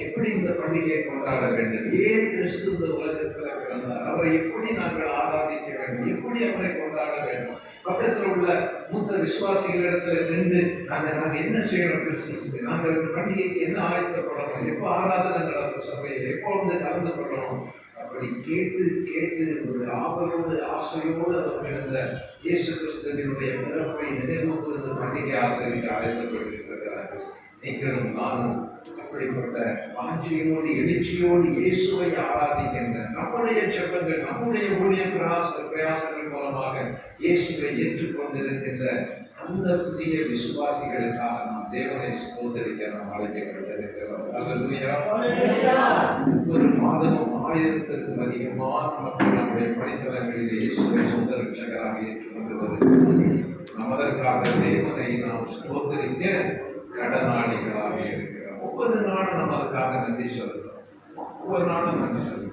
எப்படி இந்த பண்டிகையை கொண்டாட வேண்டும், ஏன் கிறிஸ்து இந்த உலகத்துல பிறந்தார், அவரை எப்படி நாங்கள் ஆராதிக்க வேண்டும், எப்படி அவரை கொண்டாட வேண்டும். பக்கத்தில் உள்ள மூத்த விசுவாசிகளிடத்துல சென்று நாங்கள் என்ன செய்யணும், கிறிஸ்துமஸுக்கு நாங்கள் இந்த பண்டிகைக்கு என்ன ஆயத்தப்படணும், எப்போ ஆராதனைகள் அந்த சபையில் எப்போ வந்து கலந்து கொள்ளணும், அப்படி கேட்டு கேட்டு ஒரு ஆவலோடு ஆசையோடு அவர்கள் இந்த இயேசு கிறிஸ்துவினுடைய பிறப்பை நினைவு கூர்ந்து பண்டிகை ஆசரிக்க ஆயத்தப்பட்டிருக்கிறார்கள். நீங்களும் நானும் அப்படிப்பட்ட வாஞ்சையோடு எழுச்சியோடு இயேசுவை ஆராதிக்கின்ற நம்முடைய ஜெபங்கள், நம்முடைய ஊழிய பிரயாசங்கள் மூலமாக இயேசுவை ஏற்றுக்கொண்டிருக்கின்ற அந்த புதிய விசுவாசிகளுக்காக நாம் தேவனை ஸ்தோத்திரிக்க நாம் அழைக்கப்பட்டிருக்கிறோம். அல்லேலூயா. ஒரு மாதமும் 1000த்திற்கும் அதிகமான மக்கள் நம்முடைய பணித்தளங்களில் இயேசுவை சொந்த ரட்சகராக ஏற்றுக்கொண்டு வருகிறோம். நமதற்காக தேவனை நாம் ஸ்தோத்திரிக்க கடனாளிகளாக இருக்கிறோம். ஒவ்வொரு நாளும் நம்ம அதுக்காக நன்றி சொல்கிறோம். ஒவ்வொரு நாளும் நன்றி சொல்கிறோம்.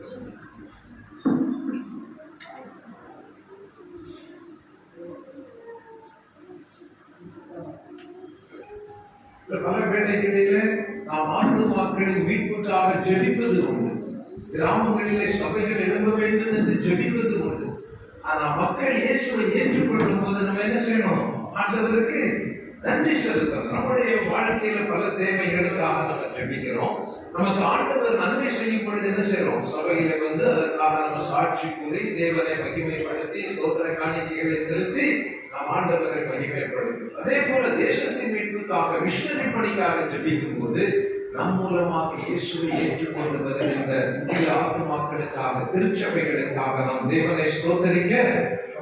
பல வேளைகளிலே நாம் ஆத்துமாக்களின் மீட்புக்காக ஜெபிப்பது உண்டு. கிராமங்களிலே சபைகள் எழும்ப வேண்டும் என்று ஜெபிப்பது உண்டு. ஆனால் மக்கள் இயேசுவை ஏற்றுக்கொள்ளும் போது நம்ம என்ன செய்யணும்? ஆண்டவருக்கு நன்றி செலுத்தணும். நம்முடைய வாழ்க்கையில பல தேவைகளுக்காக நம்ம ஜெபிக்கிறோம். நமக்கு ஆண்டவர் நன்மை செய்யும் பொழுது என்ன செய்யறோம்? சபையில வந்து அதற்காக நம்ம சாட்சி கூறி தேவனை மகிமைப்படுத்தி ஸ்தோத்திர காணிக்கைகளை செலுத்தி நாம் ஆண்டவரை மகிமைப்படுத்தும். அதே போல தேசத்தின் மீட்புக்காக மிஷனரி பணிக்காக ஜெபிக்கும் போது நம் மூலமாக இயேசுவை ஏற்றுக்கொண்டு வருகின்ற புதிய ஆத்துமாக்களுக்காக திருச்சபைகளுக்காக நாம் தேவனை ஸ்தோத்தரிக்க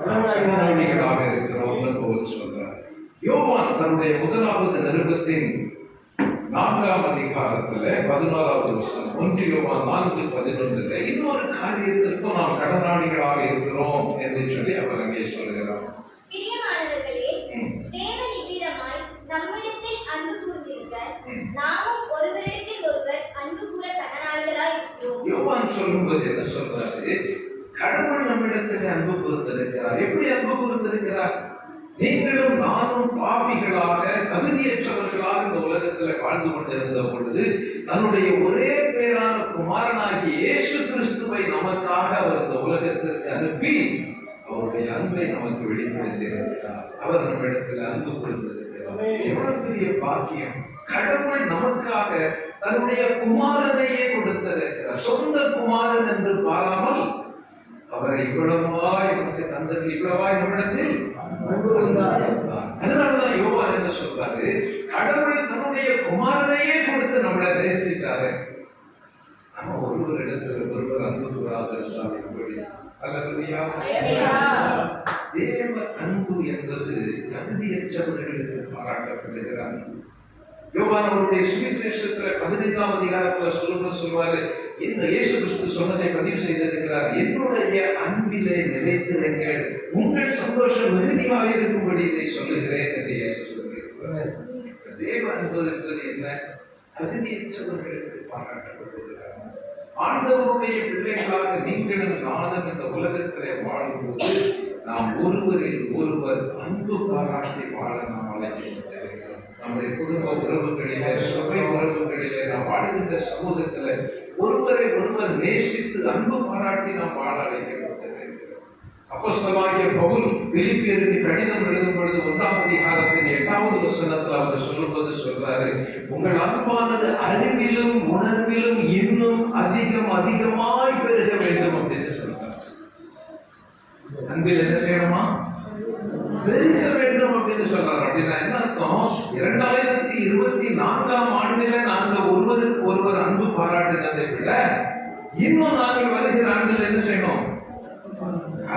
கடனாளிகளாக இருக்கிறோம் என்று சொல்றார். யோவான் தன்னுடைய முதலாவது நிருபத்தின் 4ஆம் அதிகாரத்துல 11வது வசனம், 1 யோவான் 4:11 இன்னொரு காரியத்திற்கும் நாம் கடனாளிகளாக இருக்கிறோம் என்று சொல்லி அவர் அங்கே சொல்கிறார். பிரியமானவர்களே, தேவன் இவ்விதமாய் நம்மிடத்தில் அன்பு கூர்ந்திருக்க நாமும் ஒருவரிடத்தில் ஒருவர் அன்பு கூற கடனாளிகளாய் இருக்கிறோம். யோவான் சொல்லும்போது என்ன சொல்றாரு? கடவுள் நம்மிடத்தில் அன்பு கூர்ந்திருக்கிறார். எப்படி அன்பு கூர்ந்திருக்கிறார்? நீங்களும் நானும் பாவிகளாக தகுதியற்றவர்களாக இந்த உலகத்துல வாழ்ந்து கொண்டிருந்த பொழுது தன்னுடைய ஒரே பேரான குமாரனாகிய இயேசு கிறிஸ்துவை நமக்காக அவர் இந்த உலகத்திற்கு அனுப்பி அவருடைய அன்பை நமக்கு வெளிப்படுத்தியிருக்கிறார். அவர் நம்மிடத்தில் அன்பு கூர்ந்திருக்கிறார். எவ்வளவு பெரிய பாக்கியம்! கடவுள் நமக்காக தன்னுடைய குமாரனையே கொடுத்திருக்கிறார். சொந்த குமாரன் என்று பாராமல் அவரை இவ்வளவாய் நமக்கு தந்தது, இவ்வளவாய் நம்மிடத்தில். அதனாலதான் யோவான் என்ன சொல்றாரு? கடவுள் தன்னுடைய குமாரனையே கொடுத்து நம்மளை நேசித்தாரு. நம்ம ஒருவரிடத்தில் ஒருவர் அன்பு கூறாது என்றால் எப்படி? அல்லேலூயா. தேவ அன்பு என்பது தகுதியற்றவர்களுக்கு பாராட்டப்படுகிற அன்பு. யோவான் அவருடைய சுவிசேஷத்துல 15ஆம் அதிகாரத்துல சொல்லுவாரு, இந்த இயேசு கிறிஸ்து சொன்னதை பதிவு செய்திருக்கிறார், என்னுடைய அன்பிலே நிலைத்திருங்கள், உங்கள் சந்தோஷம் மிகுதியாக இருக்கும்படி இதை சொல்லுகிறேன் என்று இயேசு சொல்லியிருக்கிறார். தேவ அன்பு என்பது என்ன? தகுதியற்றவர்களுக்கு பாராட்டப்படுகிறார். ஆண்டவருடைய பிள்ளைகளாக நீங்களும் நானும் இந்த உலகத்திலே வாழும்போது நாம் ஒருவரில் ஒருவர் அன்பு பாராட்டி வாழ நாம் அழைக்கப்பட்டிருக்கிறோம். நம்முடைய குடும்ப உறவுகளிலே, சபை உறவுகளிலே, நாம் வாழ்கின்ற சமூகத்தில் ஒருவரை ஒருவர் நேசித்து அன்பு பாராட்டி நாம் வாழ அழைக்கப்பட்டிருக்கிறோம். அப்போஸ்தலனாகிய பவுல் பிலிப்பியருக்கு கடிதம் எழுதும் பொழுது 1ஆம் அதிகாரத்தின் 8வது வசனத்தில் அவர் சொல்லும்போது சொல்றாரு, உங்கள் அன்பானது அறிவிலும் உணர்விலும் இன்னும் அதிகமாய் பெருக வேண்டும் அப்படின்னு சொல்றாரு. அன்பில் என்ன செய்யணுமா? பெருக வேண்டும் அப்படின்னு சொல்றாரு. அப்படின்னா என்ன அர்த்தம்? 2024ஆம் ஆண்டில நாங்க ஒருவருக்கு ஒருவர் அன்பு பாராட்டினதை விட இன்னும் நாங்கள் வருகிற ஆண்டில் என்ன செய்யணும்?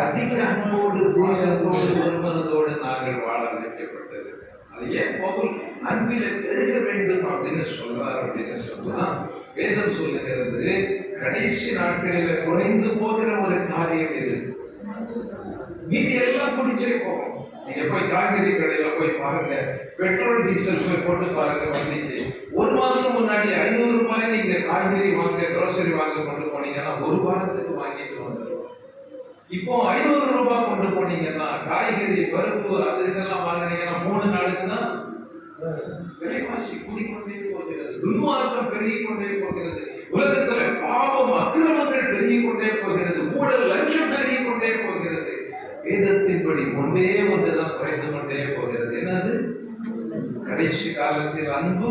அதிக அன்போடு, தேசத்தோடு, ஒருமனதோடு நாங்கள் வாழ அழைக்கப்பட்டது. அது ஏன் பவுல் அன்பில பெருக வேண்டும் அப்படின்னு சொல்றார் அப்படின்னு சொன்னா, வேதம் சொல்லுகிறது கடைசி நாட்களில் குறைந்து போகிற ஒரு காரியம் இது. மீதி எல்லாம் குடிச்சே போகும். நீங்க போய் காய்கறி கடையில போய் பாருங்க, பெட்ரோல் டீசல் போய் போட்டு பாருங்க. வண்டிக்கு 1 மாசம் முன்னாடி 500 ரூபாய் நீங்க காய்கறி வாங்க, கிரோசரி வாங்க கொண்டு போனீங்கன்னா 1 வாரத்துக்கு வாங்கிட்டு வந்துடும். இப்போ 500 ரூபாய் கொண்டு போனீங்கன்னா காய்கறி, பருப்பு, அது இதெல்லாம் வாங்கினீங்கன்னா 3 நாளுக்கு தான் விலைவாசி கூடிக்கொண்டே போகிறது. துன்மார்க்கம் பெருகிக் கொண்டே போகிறது. உலகத்துல பாவம், அக்கிரமங்கள் பெருகிக் கொண்டே போகிறது. ஊழல், லட்சம் பெருகிக் கொண்டே போகிறது. வேதத்தின்படி ஒன்றே ஒன்றுதான் குறைந்து கொண்டே போகிறது. என்னது? கடைசி காலத்தில் அன்பு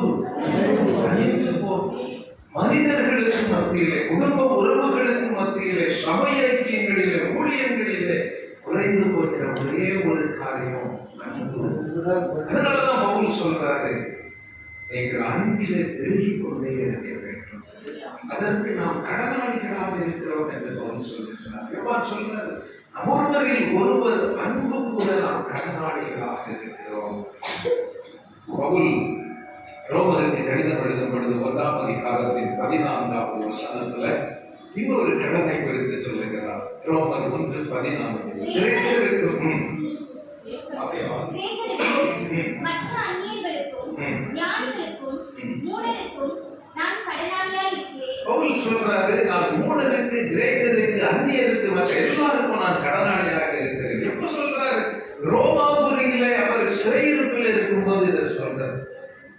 அழிந்து போகும். மனிதர்களுக்கு மத்தியிலே, குடும்ப உறவுகளுக்கு மத்தியிலே, சபை ஐக்கியங்களிலே, ஊழியங்களிலே குறைந்து போகிற ஒரே ஒரு காரியம் அன்பு. அதனாலதான் பவுல் சொல்றாரு, நீங்கள் அன்பிலே பெருகிக் கொண்டே இருக்க வேண்டும். அதற்கு நாம் கடனாளிகளாக இருக்கிறோம் என்று பவுல் சொல்லுகிறார். சொல்றாரு, ஒருவரில் ஒருவர் அன்பு கூட நாம் கடனாளிகளாக இருக்கிறோம். பவுல் ரோமருக்கு கடிதம் எழுதும் பொழுது 1ஆம் அதிகாரத்தின் 14வது வசனத்துல இன்னொரு கடனை குறித்து சொல்லுகிறார். ரோமர் 1:14 மற்ற அந்நியர்களுக்கும் ஞானிகளுக்கும் மூடருக்கும் நான் கடனாளியாய் இருக்கிறேன். பவுல் சொல்றாரு, நான் மூடருக்கு, கிரேக்கருக்கு, அந்நியருக்கு, மற்ற எல்லாருக்கும் நான் கடனாளியாக இருக்கிறேன். எப்ப சொல்றாரு? ரோமாபுரியிலே அவர் சிறையிருப்பில் இருக்கும்போது இதை சொல்றாரு.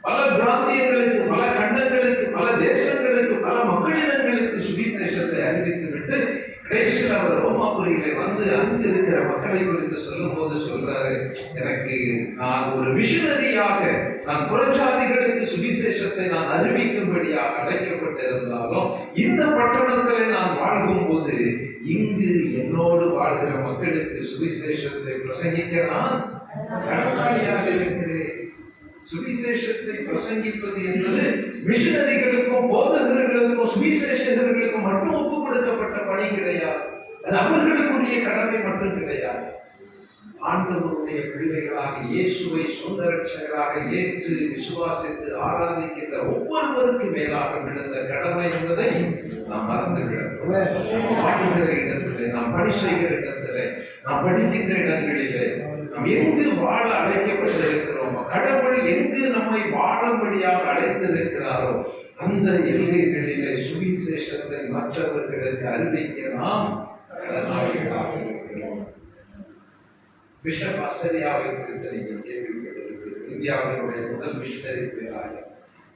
பல பிராந்தியங்களுக்கு, பல கண்டங்களுக்கு, பல தேசங்களுக்கு, பல மக்களிடங்களுக்கு சுவிசேஷத்தை அறிவித்து விட்டு கடைசியில் அவர் ரோமாபுரியிலே வந்து அங்கு இருக்கிற மக்களை குறித்து சொல்லும் போது சொல்றாரு, எனக்கு நான் ஒரு மிஷனரியாக, நான் புறஜாதிகளுக்கு சுவிசேஷத்தை நான் அறிவிக்கும்படியாக அழைக்கப்பட்டிருந்தாலும் இந்த பட்டணத்திலே நான் வாழ்கும் போது இங்கு என்னோடு வாழ்கிற மக்களுக்கு சுவிசேஷத்தை பிரசங்கிக்க நான் கடனாளியாக இருக்கிறேன். சுவிசேஷத்தை பிரசங்கிப்பது என்பது மிஷனரிகளுக்கும், போதகர்களுக்கும், சுவிசேஷகர்களுக்கும் மட்டும் ஒப்புக் கொடுக்கப்பட்ட பணி கிடையாது. அது அவர்களுக்குரிய கடமை மட்டும் கிடையாது. ஆண்டவருடைய பிள்ளைகளாக இயேசுவை சொந்த ரட்சகராக ஏற்று விசுவாசித்து ஆராதிக்கின்ற ஒவ்வொருவருக்கும் மேலாக விழுந்த கடமை என்பதை நாம் மறந்துவிடக்கூடாது. வாழ்கிற இடத்திலே, நாம் பணி செய்கிற இடத்திலே, நாம் படிக்கின்ற இடங்களிலே, நாம் எங்கு வாழ அழைக்கப்பட்டிருக்கிறோமோ, கடவுள் எங்கு நம்மை வாழும்படியாக அழைத்திருக்கிறாரோ அந்த எல்லைகளிலே சுவிசேஷத்தை மற்றவர்களுக்கு அறிவிக்க நாம் கடனாளிகளாக இருக்கிறோம். பிஷப் ஆஸ்திரேலியாவை குறித்து நீங்கள் கேள்விப்பட்டிருக்கிறீர்கள். இந்தியாவினுடைய முதல் மிஷனரி பேராக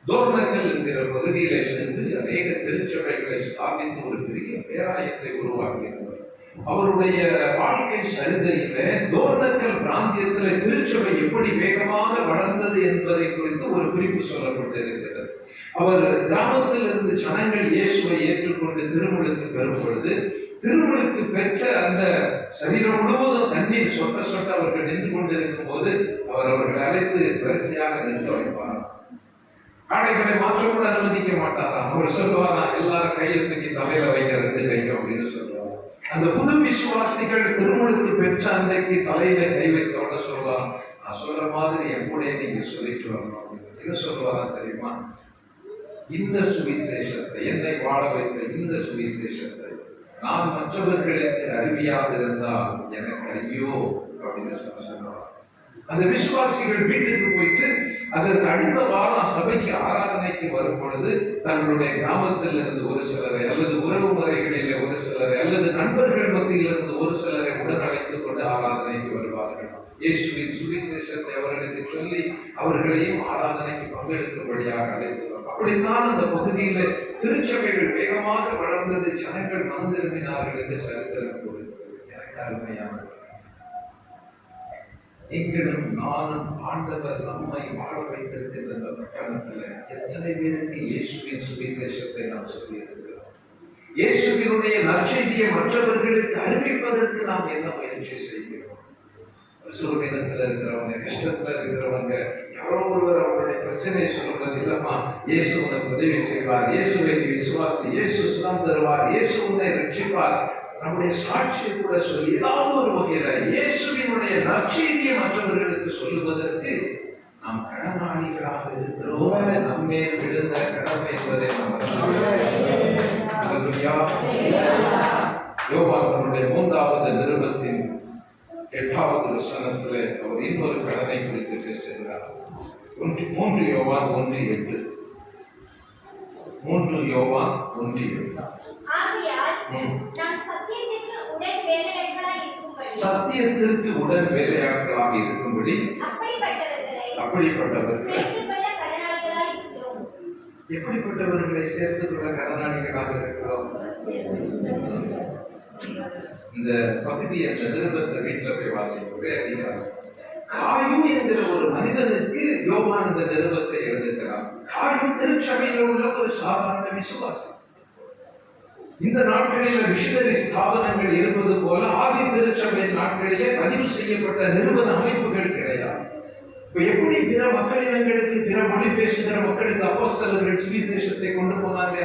தோர்னக்கல் என்கிற பகுதியிலே சென்று அநேக திருச்சபைகளை ஸ்தாபித்து ஒரு பெரிய பேராயத்தை உருவாக்கியிருந்தார். அவருடைய வாழ்க்கை சரிதையில தோர்னக்கல் பிராந்தியத்தில் திருச்சபை எப்படி வேகமாக வளர்ந்தது என்பதை குறித்து ஒரு குறிப்பு சொல்லப்பட்டிருக்கிறது. அவர் கிராமத்தில் இருந்து ஜனங்கள் இயேசுவை ஏற்றுக்கொண்டு திருமுழுக்கு பெறும் பொழுது திருமுழுக்கு பெற்ற அந்த சரீரம் முழுவதும் தண்ணீர் சொட்ட சொட்ட அவர்கள் நின்று கொண்டிருக்கும் போது அவர்களை அழைத்து வரிசையாக நிற்க வைப்பார். ஆடைகளை மாற்றக்கூட அனுமதிக்க மாட்டாராம். அவர் சொல்லுவார், நான் எல்லாரும் கையில் தூக்கி தலையில வைக்கிறது கையும் அப்படின்னு சொல்லுவார். அந்த புது விசுவாசிகள் திருமுழுக்கு பெற்ற அன்றைக்கு தலையில கை வைத்தோட சொல்லுவார், நான் சொல்ற மாதிரி எப்படியே நீங்க சொல்லிட்டு வரணும் அப்படின்னு சொல்லுவாரா தெரியுமா? இந்த சுவிசேஷத்தை, என்னை வாழ வைத்த இந்த சுவிசேஷத்தை நான் மற்றவர்களுக்கு அறிவியாக இருந்தால் எனக்கு ஐயோ அப்படின்னு சொல்லுவார். அந்த விசுவாசிகள் வீட்டுக்கு போயிட்டு அதற்கு அடுத்த வாரம் சபைக்கு ஆராதனைக்கு வரும் பொழுது தங்களுடைய கிராமத்தில் இருந்து ஒரு சிலரை அல்லது உறவு முறைகளில் ஒரு சிலரை அல்லது நண்பர்கள் மத்தியில் இருந்து ஒரு சிலரை உடன் அழைத்துக் கொண்டு ஆராதனைக்கு வருவார்கள். இயேசுவின் சுவிசேஷத்தை அவர்களுக்கு சொல்லி அவர்களையும் ஆராதனைக்கு பங்கெடுக்கும்படியாக அழைத்து. அப்படித்தான் அந்த பகுதியில திருச்சபைகள் வேகமாக வளர்ந்தது. ஜனங்கள் வந்திருந்தார்கள் என்று சரித்திரம் கொடுத்தது. எனக்கு அருமையான எங்களும் நானும் ஆண்டவர் நம்மை வாழ வைத்திருக்கின்ற அந்த பட்டணத்தில் எத்தனை பேருக்கு இயேசுவின் சுவிசேஷத்தை நாம் சொல்லியிருக்கிறோம்? இயேசுவினுடைய நற்செய்தியை மற்றவர்களுக்கு அறிவிப்பதற்கு நாம் என்ன முயற்சி செய்கிறோம்? சூழ்நிலத்தில் இருக்கிறவங்க, கஷ்டத்துல இருக்கிறவங்க, யாரோ ஒருவர் அவருடைய பிரச்சனையை சொல்றது இல்லம்மா, இயேசு உனக்கு உதவி செய்வார், இயேசுவை விசுவாசி, இயேசு சுகம் தருவார், இயேசு உன்னை ரட்சிப்பார், நம்முடைய சாட்சியை கூட சொல்லி ஏதாவது ஒரு வகையில இயேசுவினுடைய நற்செய்தியை மற்றவர்களுக்கு சொல்லுவதற்கு நாம் கடனாளிகளாக இருக்கிறோம். நம்மே விழுந்த கடமை என்பதை யோவான் தன்னுடைய 3வது நிருபத்தின் 8வது வசனத்திலே அவர் இன்னொரு கடனை குறித்து பேசுகிறார். 3 யோவான் 1:8. 3 யோவான் 1:8. சத்தியத்திற்கு உடன் வேலையாட்களாக இருக்கும்படி அப்படிப்பட்டவர்களை எப்படிப்பட்டவர்களை சேர்த்துக்கொள்ள கடனாளிகளாக இருக்கிறோம்? இந்த பகுதியை அந்த நிருபத்தை வீட்டில் போய் வாசிக்கவே அதிகாரம். காயு என்கிற ஒரு மனிதனுக்கு யோவான் இந்த நிருபத்தை எழுதுகிறார். காயு திருச்சபையில் உள்ள ஒரு சாதாரண விசுவாசி. இந்த நாட்களில் மிஷனரி ஸ்தாபனங்கள் இருப்பது போல ஆதி திருச்சபை நாட்களிலே பதிவு செய்யப்பட்ட நிறுவன அமைப்புகள் கிடையாது. இப்ப எப்படி பிற மக்களினங்களுக்கு, பிற மொழி பேசுகிற மக்களுக்கு அப்போஸ்தலர்கள் சுவிசேஷத்தை கொண்டு போனாங்க?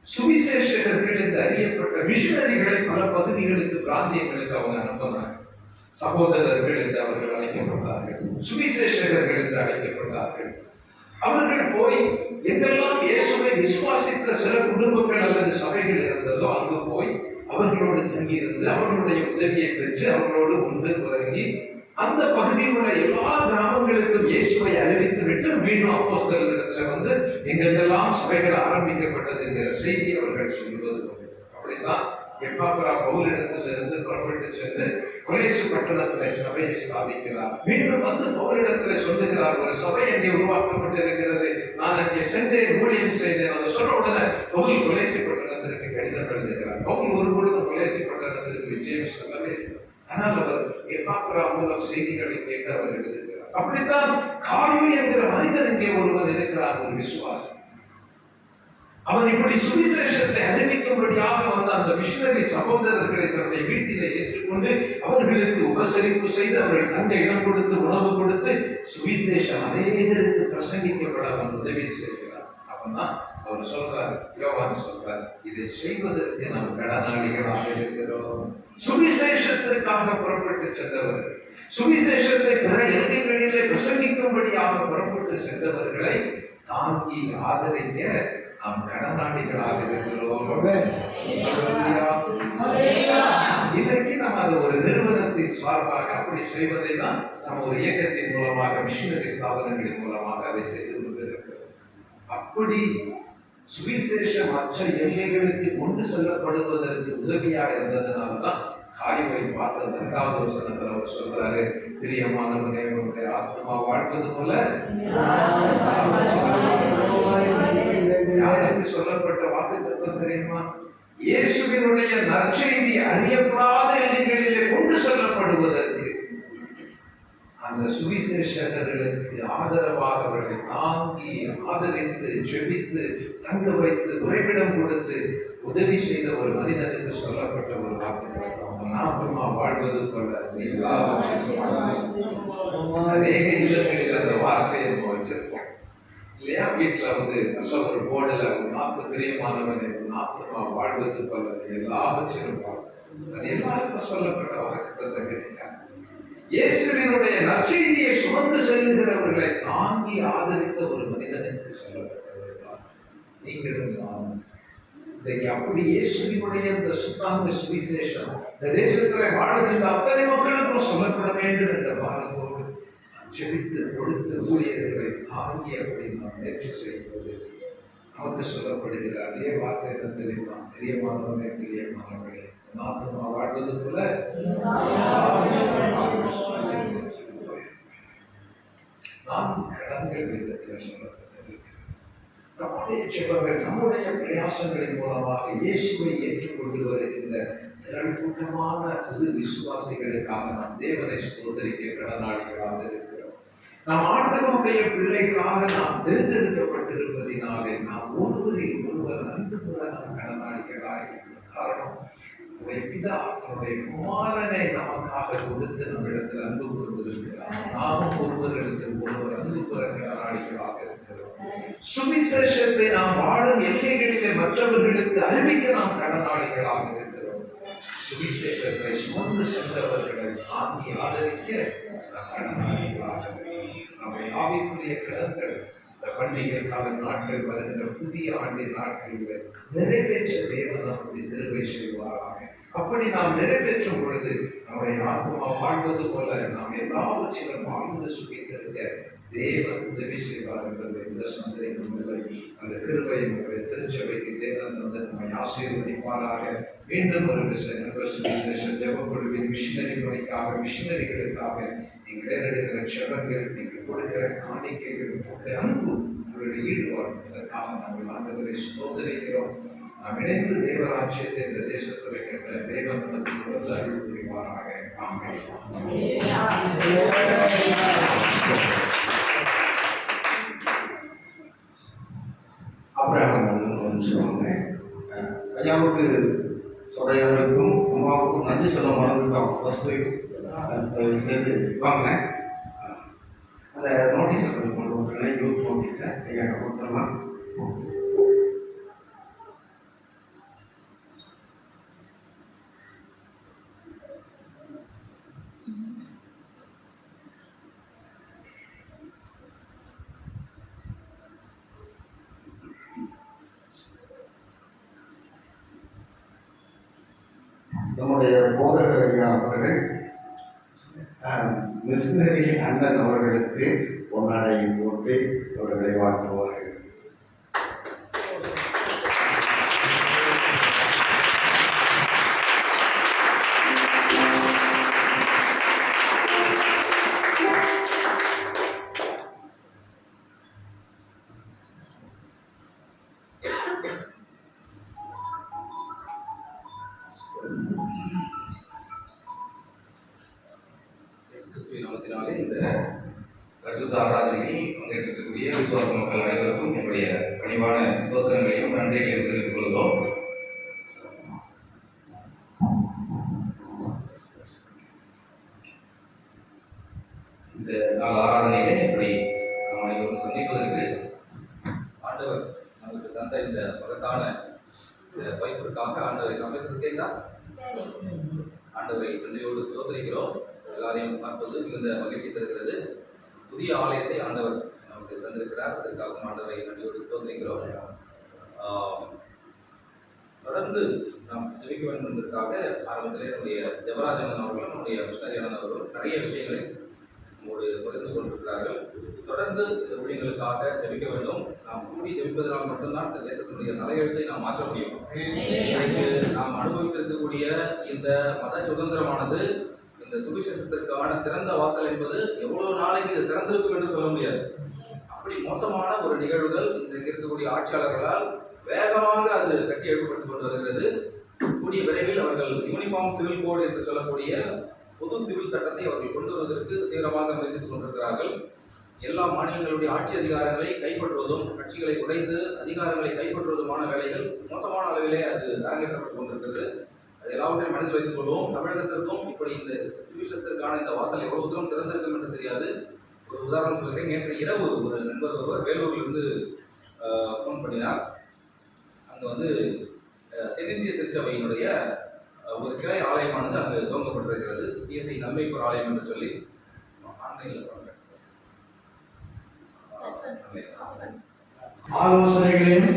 சுவிசேஷகர்கள் என்று அறியப்பட்ட மிஷனரிகளை பல பகுதிகளுக்கு, பிராந்தியங்களுக்கு அவங்க அனுப்பினாங்க. சகோதரர்கள் என்று அவர்கள் அழைக்கப்பட்டார்கள், சுவிசேஷகர்கள் என்று அழைக்கப்பட்டார்கள். அவர்கள் போய் எங்கெல்லாம் இயேசுவை விசுவாசித்த சில குடும்பங்கள் அல்லது சபைகள் இருந்ததோ அங்கு போய் அவர்களோடு தங்கியிருந்து அவர்களுடைய உதவியை பெற்று அவர்களோடு உண்டு தொடங்கி அந்த பகுதியில் உள்ள எல்லா கிராமங்களுக்கும் இயேசுவை அறிவித்து விட்டு மீண்டும் அப்போஸ்தலர்களிடத்துல வந்து எங்கெல்லாம் சபைகள் ஆரம்பிக்கப்பட்டது என்கிற செய்தி அவர்கள் சொல்வது. அப்படித்தான் எப்பாப்ரா பவுலிடத்திலிருந்து புறப்பட்டு சென்று கொலேசு பட்டணத்தில் சபையை ஸ்தாபிக்கிறார். மீண்டும் வந்து பவுலிடத்தில் சொல்லுகிறார், ஒரு சபை அங்கே உருவாக்கப்பட்டிருக்கிறது, நான் அங்கே சென்றேன், ஊழியம் செய்தேன். அதை சொல்ல உடனே பவுல் கொலேசு பட்டணத்திற்கு கடிதம் எழுதுகிறார். பவுல் ஒரு பொழுது கொலேசு பட்டணத்திற்கு விஜயம் சொல்லவே, ஆனால் அவர் எப்பாப்ரா மூலம் செய்திகளை கேட்டு அவர் எழுதுகிறார். அப்படித்தான் காயு என்கிற மனிதன் இங்கே ஒருவர் இருக்கிறார், ஒரு விசுவாசி. அவன் இப்படி சுவிசேஷத்தை அறிவிக்கும்படியாக வந்த அந்த மிஷனரி சகோதரர்களை தன்னுடைய வீட்டிலே ஏற்றுக்கொண்டு அவர்களுக்கு உபசரிப்பு செய்து அவர்கள் தங்க இடம் கொடுத்து உணவு கொடுத்து சுவிசேஷம் அநேகருக்கு பிரசங்கிக்கப்பட அவன் உதவி செய்கிறார். அப்பதான் அவர் சொல்றாரு, யோவான் சொல்றாரு, இதை செய்வதற்கு நாம் கடனாளிகளாக இருக்கிறோம். சுவிசேஷத்திற்காக புறப்பட்டு சென்றவர்கள், சுவிசேஷத்தை பிற எல்லைகளிலே பிரசங்கிக்கும்படியாக புறப்பட்டு சென்றவர்களை தாங்கி ஆதரிக்க நாம் கடனாளிகளாக இருக்கிறோம். இன்றைக்கு நம்ம அது ஒரு நிறுவனத்தின் சார்பாக அப்படி செய்வதை தான் நம்ம ஒரு இயக்கத்தின் மூலமாக, மிஷனரி ஸ்தாபனங்களின் மூலமாக அதை செய்து கொண்டிருக்கிறோம். அப்படி சுவிசேஷம் மற்ற எல்லைகளுக்கு கொண்டு செல்லப்படுவதற்கு உதவியாக இருந்ததுனாலதான் காய்வை பார்த்த 2வது வசனத்தில் அவர் சொல்றாரு, பிரியமானவனே உன்னுடைய ஆத்மா வாழ்வது போல யாருக்கு சொல்லப்பட்ட வாக்கு தத்துவம் தெரியுமா? இயேசுவினுடைய நற்செய்தி அறியப்படாத எல்லைகளிலே கொண்டு செல்லப்படுவதற்கு அந்த சுவிசேஷகர்களுக்கு ஆதரவாக அவர்களை தாங்கி ஆதரித்து ஜெபித்து தங்க வைத்து உறைவிடம் கொடுத்து உதவி செய்த ஒரு மனிதனுக்கு சொல்லப்பட்ட ஒரு வாக்கு. ஆத்மா வாழ்வது போல அநேக இல்லங்களில் அந்த வார்த்தையை வச்சிருக்கோம் இல்லையா? வீட்டுல நல்ல ஒரு போர்டுல நாற்பது பிரியமானவனை ஆத்மா வாழ்வது போல எல்லாவற்றிலும் அது எல்லாருக்கும் சொல்லப்பட்ட வாக்குத்தத்தை கேட்கிறாங்க. இயேசுவினுடைய நற்செய்தியை சுமந்து செல்லுகிறவர்களை தாங்கி ஆதரித்த ஒரு மனிதனுக்கு சொல்லப்பட்டவர்கள் நீங்களும் நானும். இன்றைக்கு அப்படி இயேசுவினுடைய இந்த சுத்தாந்த சுவிசேஷம் இந்த தேசத்திலே வாழுகின்ற அத்தனை மக்களுக்கும் சொல்லப்பட வேண்டும் என்ற பாரத்தோடு செபித்து கொடுத்து ஊழியர்களை தாங்கி அப்படி நாம் முயற்சி செய்வது நமக்கு சொல்லப்படுகிற அதே வார்த்தை என்ன தெரியுமா? பிரியமானவனே பிரியமானவர்களே ஆத்மா வாழ்வது போல நாம் கடன்கள் விதத்தில் சொல்லப்பட்டது. நம்முடைய பிரயாசங்களின் மூலமாக இயேசுவை ஏற்றுக்கொண்டு வருகின்ற திரள் கூட்டமான புது விசுவாசிகளுக்காக நாம் தேவனை ஸ்தோத்திரிக்க கடனாளிகளாக இருக்கிறோம். நாம் ஆண்டவருடைய பிள்ளைகளாக நாம் தேர்ந்தெடுக்கப்பட்டிருப்பதினாலே நாம் ஒருவரில் ஒருவர் அன்பு கூட நாம் கடனாளிகளாக இருக்கிற காரணம் பிதா அவருடைய குமாரனை நமக்காக கொடுத்து நம்மிடத்தில் அன்பு கூர்ந்திருக்கிறார். நாமும் ஒருவரிடத்தில் ஒருவர் அன்பு கூற கடனாளிகளாக இருக்கிறோம். சுவிசேஷத்தை நாம் வாழும் எல்லைகளிலே மற்றவர்களுக்கு அறிவிக்க நாம் கடனாளிகளாக இருக்கிறோம். சுவிசேஷத்தை சுமந்து சென்றவர்களை தாங்கி ஆதரிக்க கடனாளிகளாக நம்மை ஆவிக்குரிய கடன்கள் இந்த பண்டிகை கால நாட்கள் வருகின்ற புதிய ஆண்டின் நாட்களில் நிறைவேற்ற தேவன் நம்முடைய திருவை செய்வாராக. அப்படி நாம் நிறைவேற்றும் பொழுது நம்முடைய ஆத்மா வாழ்வது போல நாம் எல்லாவற்றிலும் வாழ்ந்து சுகித்திருக்க தேவன் உதவி செய்வார் என்பது எந்த சந்தேகம் இல்லை. அந்த கிருபை நம்முடைய திருச்சபைக்கு தேவன் வந்து நம்மை ஆசீர்வதிப்பாராக. மீண்டும் ஒரு சுவிசேஷ ஜெபக்குழுவின் மிஷினரி பணிக்காக, மிஷினரிகளுக்காக நீங்கள் ஏறெடுக்கிற செபங்கள், நீங்கள் கொடுக்கிற காணிக்கைகள், உங்களுடைய அன்பு, உங்களுடைய ஈடுபாடு, அதற்காக நாங்கள் ஆண்டவரை ஸ்தோத்திரிக்கிறோம். நாம் இணைந்து தேவராஜ்யத்தை இந்த தேசத்தில் வைக்கின்ற தேவன் நமக்கு முதல்ல அருள் புரிவாராக. ஆமென். அப்புறம் சொல்லுவாங்க ஐயாவுக்கு சொல்றவர்களுக்கும் அம்மாவுக்கும் நன்றி சொல்ல மறந்துட்டோம். ஃபஸ்ட்டு சேர்த்து வாங்க அந்த நோட்டீஸை கொண்டு வந்துருங்க. யூத் நோட்டீஸை ஐயா கொடுத்துடலாம். நம்முடைய போதகர் ஐயா அவர்கள் மிஷினரி அண்ணன் அவர்களுக்கு பொன்னாடையை போட்டு அவர்களை வாழ்த்துவார்கள். இந்த பரிசுத்த ஆராதனையில் பங்கேற்கக்கூடிய விசுவாச மக்கள் அனைவருக்கும் மகத்தான வாய்ப்பிற்காக ஆண்டவரை நான் பேசுறது கேட்டா ஆண்டவரை நன்றியோடு சோதரிக்கிறோம். எல்லாரையும் பார்ப்பது மிகுந்த மகிழ்ச்சி தருகிறது. புதிய ஆலயத்தை ஆண்டவர் நமக்கு தந்திருக்கிறார். அதற்காகவும் ஆண்டவரை நன்றியோடு சோதரிக்கிறோம். தொடர்ந்து நாம் ஜெபிக்க வேண்டும் என்பதற்காக ஆரம்பத்திலே நம்முடைய ஜெபராஜன் அவர்களும் நம்முடைய மிஷனரியான அவர்களும் நிறைய விஷயங்களை நம்மோடு பகிர்ந்து கொண்டிருக்கிறார்கள். தொடர்ந்து இந்த ஊழியர்களுக்காக ஜெபிக்க வேண்டும். நாம் கூடி ஜெபிப்பதனால் மட்டும்தான் இந்த தேசத்தினுடைய தலையெழுத்தை நாம் மாற்ற முடியும். இன்றைக்கு நாம் அனுபவித்திருக்கக்கூடிய இந்த மத சுதந்திரமானது, இந்த சுவிசேஷத்திற்கான திறந்த வாசல் என்பது எவ்வளவு நாளைக்கு இது திறந்திருக்கும் என்று சொல்ல முடியாது. அப்படி மோசமான ஒரு நிகழ்வுகள் இன்றைக்கு இருக்கக்கூடிய ஆட்சியாளர்களால் வேகமாக அது கட்டி எழுப்பப்பட்டு கொண்டு வருகிறது. கூடிய விரைவில் அவர்கள் யூனிஃபார்ம் சிவில் கோடு என்று சொல்லக்கூடிய பொது சிவில் சட்டத்தை அவர்கள் கொண்டு வருவதற்கு தீவிரமாக முயற்சித்துக் கொண்டிருக்கிறார்கள். எல்லா மாநிலங்களுடைய ஆட்சி அதிகாரங்களை கைப்பற்றுவதும், கட்சிகளை உடைத்து அதிகாரங்களை கைப்பற்றுவதுமான வேலைகள் மோசமான அளவிலே அது அரங்கேற்றப்பட்டுக் கொண்டிருக்கிறது. அது எல்லாவற்றையும் மனதில் வைத்துக் கொள்வோம். தமிழகத்திற்கும் இப்படி இந்த சுவிசேஷத்திற்கான இந்த வாசல் எவ்வளவு தூரம் திறந்திருக்கும் என்று தெரியாது. ஒரு உதாரணம் சொல்கிறேன். நேற்று இரவு ஒரு நண்பர் ஒருவர் வேலூரிலிருந்து ஃபோன் பண்ணினார். அங்கே தென்னிந்திய திருச்சபையினுடைய ஒரு கிளை ஆலயமானது அங்கு துவங்கப்பட்டிருக்கிறது. சிஎஸ்ஐ நன்மைப்பூர் ஆலயம் என்று சொல்லி ஆன்லைனில் ஆலோசனைகளையும்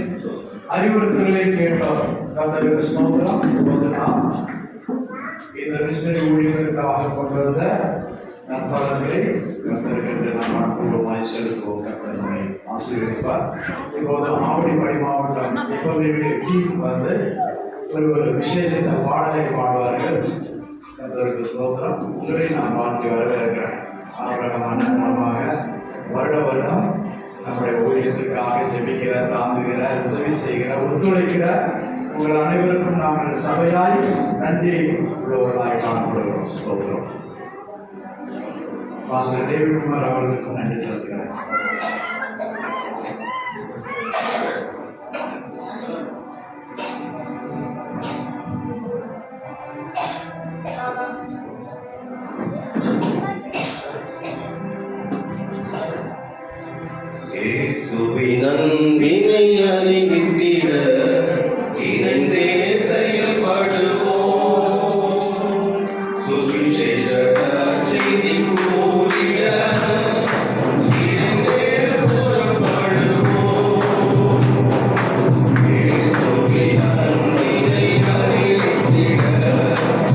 அறிவுறுத்தல்களையும் கேட்டோம். கர்த்தருக்கு ஸ்தோத்திரம். இப்போது நாம் இந்த மிஷனரி ஊழியர்களுக்காக கொண்டு வந்த நற்பலன்களை கர்த்தருக்கு நாம் அனுபவமாய் செலுத்துவோம். கர்த்தர் நம்மை ஆசீர்வதிப்பார். இப்போது ஆவடிப்படி மாவட்டம் இப்போதைய டீம் ஒரு விசேஷ பாடலை பாடுவார்கள். கர்த்தருக்கு ஸ்தோத்திரம். உங்களை நான் வாழ்த்து வரவேற்கிறேன். ஆரோக்கியமான மூலமாக வருடம் நம்முடைய ஊழியத்திற்காக ஜெபிக்கிற, தாங்குகிற, உதவி செய்கிற, ஒத்துழைக்கிற உங்கள் அனைவருக்கும் நாங்கள் சபையாய் நன்றி உள்ளவர்களாய் காணப்படுகிறோம். ஸ்தோத்திரம். பாஸ்டர் தேவிக்குமார் அவர்களுக்கும் நன்றி செலுத்துகிறேன். நன்பினை அறிவித்திட இணைந்தே செயல்படுவோம். சுவிசேஷ செய்தி கூறிட இணைந்தே புறப்படுவோம். இயேசுவின் நன்பினை அறிவித்திட இணைந்தே செயல்படுவோம்.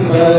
செய்தி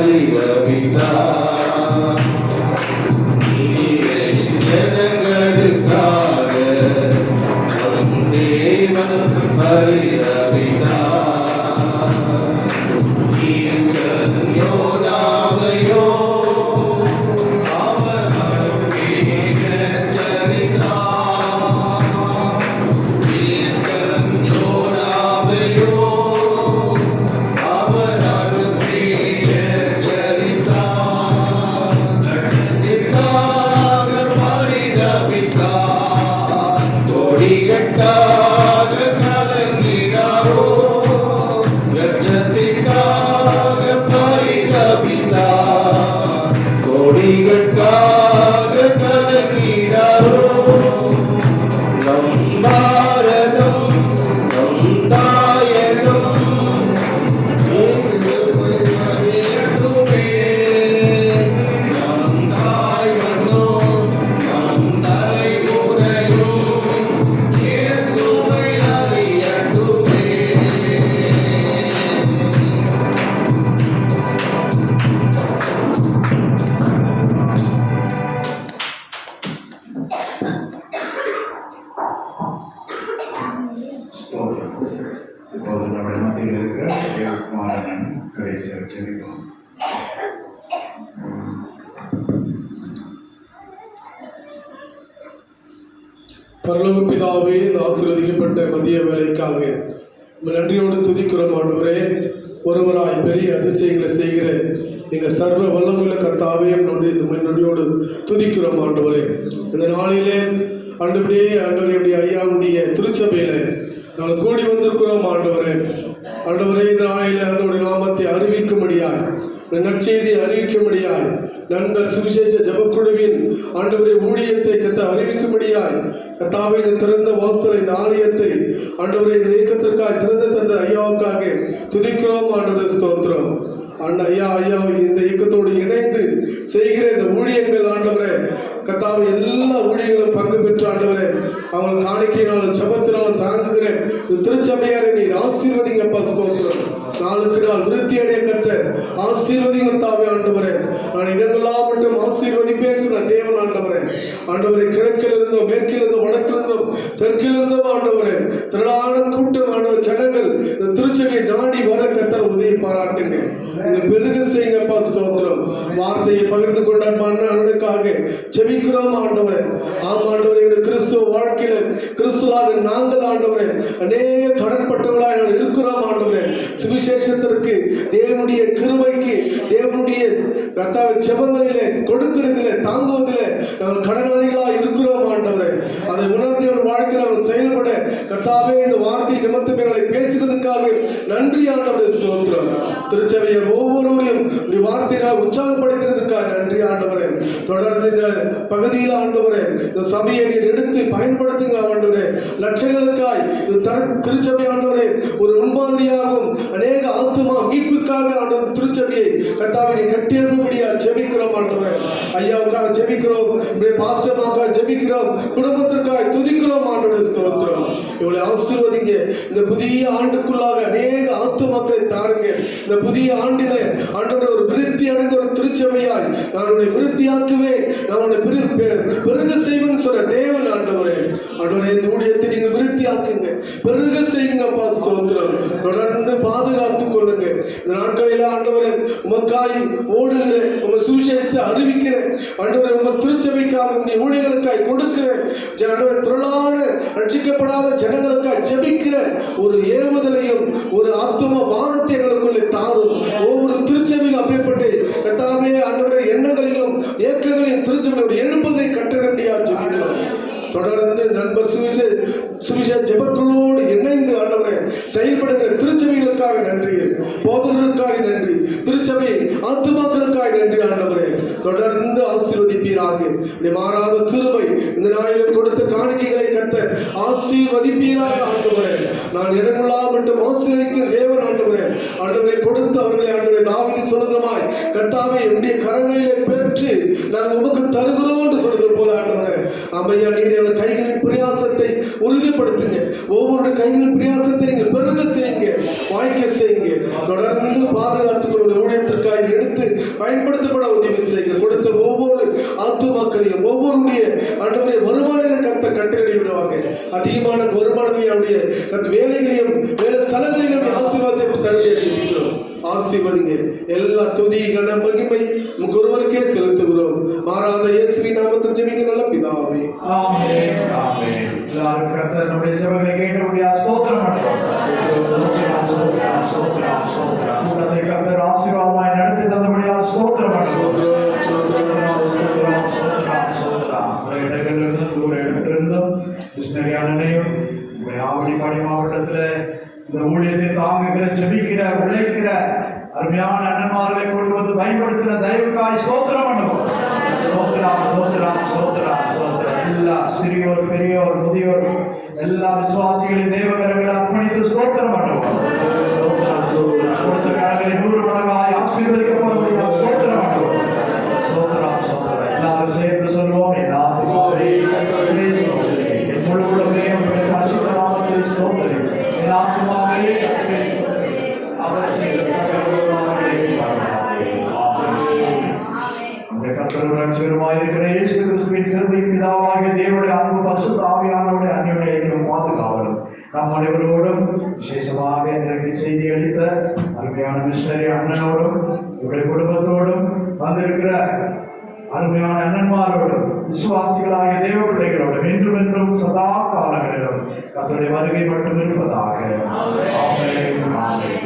பரலோக பிதாவே, இந்த ஆசீர்வதிக்கப்பட்ட மதிய வேலைக்காக நன்றியோடு துதிக்கிறோம் ஆண்டவரே. ஒருவராய் பெரிய அதிசயங்களை செய்கிற எங்கள் சர்வ வல்லமுள்ள கர்த்தாவே நன்றியோடு துதிக்கிறோம் ஆண்டவரே. இந்த நாளிலே ஆண்டவரே ஆண்டவருடைய ஐயாவுடைய திருச்சபையில நாங்கள் கூடி வந்திருக்கிறோம் ஆண்டவரே. ஆண்டவரே இந்த நாளில் ஆண்டவருடைய நாமத்தை அறிவிக்கும்படியாய், நற்செய்தியை அறிவிக்கும்படியாய், நண்பர் சுவிசேஷ ஜபக்குழுவின் ஆண்டவரை ஊழியத்தை அறிவிக்கும்படியாய் கர்த்தாவே இந்த திறந்த வாசலை, இந்த ஆலயத்தை ஆண்டவரை இந்த இயக்கத்திற்காக திறந்து தந்த ஐயாவுக்காக துதிக்கிறோம் ஆண்டவரை. ஸ்தோத்திரம் ஐயா. இந்த இயக்கத்தோடு இணைந்து செய்கிற இந்த ஊழியங்கள் ஆண்டவரை கர்த்தாவை எல்லா ஊழியர்களும் பங்கு பெற்ற ஆண்டவரை அவங்க காணிக்கையினாலும் ஜபத்தினாலும் தாங்குகிற திருச்சபையாரை நீர் ஆசீர்வதிங்கப்பா. ஸ்தோத்திரம். நாளுக்கு நாள் விருத்தி அடைய கற்ற ஆசீர்வதிங்க தாவே ஆண்டவரே. நான் இடங்களாக மட்டும் ஆசீர்வதிப்பேன் சொன்ன தேவன் ஆண்டவரே. ஆண்டவரை கிழக்கிலிருந்தோ மேற்கிலிருந்தோ வடக்கிலிருந்தோ தெற்கிலிருந்தோ ஆண்டவரே திரளான கூட்டம் ஆண்டவர் ஜனங்கள் இந்த திருச்சபையை தாண்டி வர கர்த்தர் உதவி பாராட்டுங்க. இந்த பெருக செய்யுங்கப்பா. ஸ்தோத்திரம். வார்த்தையை பகிர்ந்து கொண்டாட அண்ணனுக்காக செபிக்கிறோம் ஆண்டவரே. ஆம் ஆண்டவரே, கிறிஸ்துவ வாழ்க்கையில கிறிஸ்துவாக நாங்கள் ஆண்டவரே அநேக கடன்பட்டவர்களாக நாங்கள் இருக்கிறோம் ஆண்டவரே. சுவிசேஷத்திற்கு, தேவனுடைய கிருபைக்கு, தேவனுடைய கர்த்தாவை ஜெபங்களிலே கொடுக்கிறதிலே தாங்குவதிலே நாங்கள் கடனாளிகளாக இருக்கிறோம் ஆண்டவரே. அதை உணர்ந்து வாழ்க்கையில் அவர் செயல்பட கர்த்தாவே இந்த வார்த்தை நிமித்தம் எங்களை பேசுவதற்காக நன்றி ஆண்டவரே. ஸ்தோத்திரம். திருச்சபையை ஒவ்வொருவரையும் வார்த்தையாக உற்சாகப்படுத்துவதற்காக நன்றி ஆண்டவரே. தொடர்ந்து இந்த பகுதியில் ஆண்டவரே இந்த சபையை எடுத்து பயன்படுத்துங்க ஆண்டவரே. லட்சங்களுக்காய் திருச்சபை ஆண்டவரே ஒரு முன்மாதிரியாகவும் அநேக ஆத்துமா மீட்புக்காக ஆண்டவர் திருச்சபையை கர்த்தாவை கட்டி எழுப்பும்படியா ஜெபிக்கிறோம் ஆண்டவரே. ஐயாவுக்காக ஜெபிக்கிறோம், பாஸ்டர்மாக்காக ஜெபிக்கிறோம், குடும்பத்திற்காக துதிக்கிறோம் ஆண்டவரே. ஸ்தோத்திரம். இவளை ஆசீர்வதிங்க. இந்த புதிய ஆண்டுக்குள்ளாக அநேக ஆத்துமாக்களை தாருங்க. இந்த புதிய ஆண்டில ஆண்டவர் ஒரு விருத்தி அடைந்த ஒரு திருச்சபையாய் நான் உன்னை விருத்தியாக்குவேன், நான் உன்னை பெருக செய்வேன் சொன்ன தேவன் ஆண்டவரே. ஆண்டவரே இந்த ஊழியத்தை நீங்க விருத்தியாக்குங்க, பெருக செய்யுங்க. ஸ்தோத்திரம். தொடர்ந்து பாதுகாத்துக் கொள்ளுங்க. இந்த நாட்களில் ஆண்டவரே உமக்காய் ஓடுகிற உங்க சுவிசேஷத்தை அறிவிக்கிற ஆண்டவரே உங்க திருச்சபைக்காக உங்க ஊழியர்களுக்காய் கொடுக்கிற திரளான ரட்சிக்கப்படாத ஜனங்களுக்காய் ஜெபிக்கிற ஒரு ஏவுதலையும் ஒரு ஆத்தும வானத்தை எங்களுக்குள்ளே தாரும். ஒவ்வொரு திருச்சபையில் அப்பேற்பட்டு கட்டாமே ஆண்டவரே எண்ணங்களிலும் இயக்கங்களையும் திருச்சபையோட எழுப்பதை கட்டணடியா ஜெபிக்கிறோம். தொடர்ந்து நண்பர் சுவிசேஷ ஜெபக்குழுவோடு இணைந்து ஆண்டவரே செயல்படுகிற திருச்சபைகளுக்காக நன்றி, போதகர்களுக்காக நன்றி, திருச்சபை ஆத்துமாக்களுக்காக நன்றி ஆண்டவரே. தொடர்ந்து ஆசீர்வதிப்பீராக. மாறாத கிருபை இந்த நாளில் கொடுத்த காணிக்கைகளை கட்ட ஆசீர்வதிப்பீராக ஆண்டவரே. நான் இடமுள்ளா மட்டும் ஆசீர்வதிக்கிற தேவன் ஆண்டவரே. ஆண்டவரை கொடுத்து அவர்களை ஆண்டவரை தாவீது சொல்லுமாய் கர்த்தாவை என்னுடைய கரங்களிலே பெற்று நான் உமக்கு தருகிறோம் என்று சொல்றது போல ஆண்டவரே. அம்மையா நீர் எங்கள் கைகளின் பிரயாசத்தை உறுதிப்படுத்துங்க. ஒவ்வொரு கைகளின் பிரயாசத்தை நீங்கள் பெருக செய்யுங்க, வாய்க்க செய்யுங்க. தொடர்ந்து பாதுகாத்து ஊழியத்திற்காக எடுத்து பயன்படுத்தப்பட உதவி செய்யுங்க. கொடுத்த ஒவ்வொரு ஆத்துமாக்களையும் ஒவ்வொருடைய ஆண்டவருடைய வருமானங்களை கட்டளை விடுவாங்க. அதிகமான வருமானங்களுடைய வேலைகளையும் வேலை ஸ்தலங்களிலும் ஆசீர்வாதத்தை தருவியை செலுத்துகிறோம். ஆசீர்வதிங்க. எல்லா துதி கன மகிமை ஒருவருக்கே செலுத்துகிறோம். மாறாத இயேசுவின் நாமத்தில் ஜெபிக்க நல்ல பிதாவே. ஆமென். ஆமென். எல்லாரும் கர்த்தர் நம்முடைய ஜெபங்களை கேட்டபடியா ஸ்தோத்திரம் பண்ணுவோம். கர்த்தர் ஆசீர்வாதமாய் நடத்தி தந்தபடியா ஸ்தோத்திரம் பண்ணுவோம். ஆவடிப்பாடி மாவட்டத்தில் இந்த ஊழியத்தை தாங்குகிற ஜெபிக்கிற உழைக்கிற அருமையான அண்ணன்மார்களை கொண்டு வந்து பயன்படுத்தின தயவுக்காய் ஸ்தோத்திரம் பண்ணுவோம். எல்லா சிறியோர் பெரியோர் முதியோர் எல்லா விசுவாசிகளின் தேவகரங்களை அர்ப்பணித்து ஸ்தோத்திரம் பண்ணுவோம். 100 மடங்காய் ஆசீர்வதிக்கப்பட ஸ்தோத்திரம் பண்ணுவோம். எல்லாரும் சேர்ந்து சொல்வோம். முழு உலகையும் ஸ்தோத்திரம். என் ஆத்மாவே கர்த்தருமாயிருக்கிற இயேசு கிறிஸ்துவின் கிருபை பிதாவாகிய தேவனுடைய அன்பு பரிசுத்த ஆவியானவருடைய அன்யோன்ய ஐக்கியம் பாதுகாவலும் நம் அனைவரோடும் விசேஷமாக எனக்கு செய்தி அளித்த அருமையான மிஷனரி அண்ணனோடும் இவருடைய குடும்பத்தோடும் வந்திருக்கிற அருமையான அண்ணன்மாரோடும் விசுவாசிகளாகிய தேவ பிள்ளைகளோடும் என்றும் என்றும் சதா காலங்களிலும் தன்னுடைய வருகை மட்டும் இருப்பதாக. ஆமென். ஆமென்.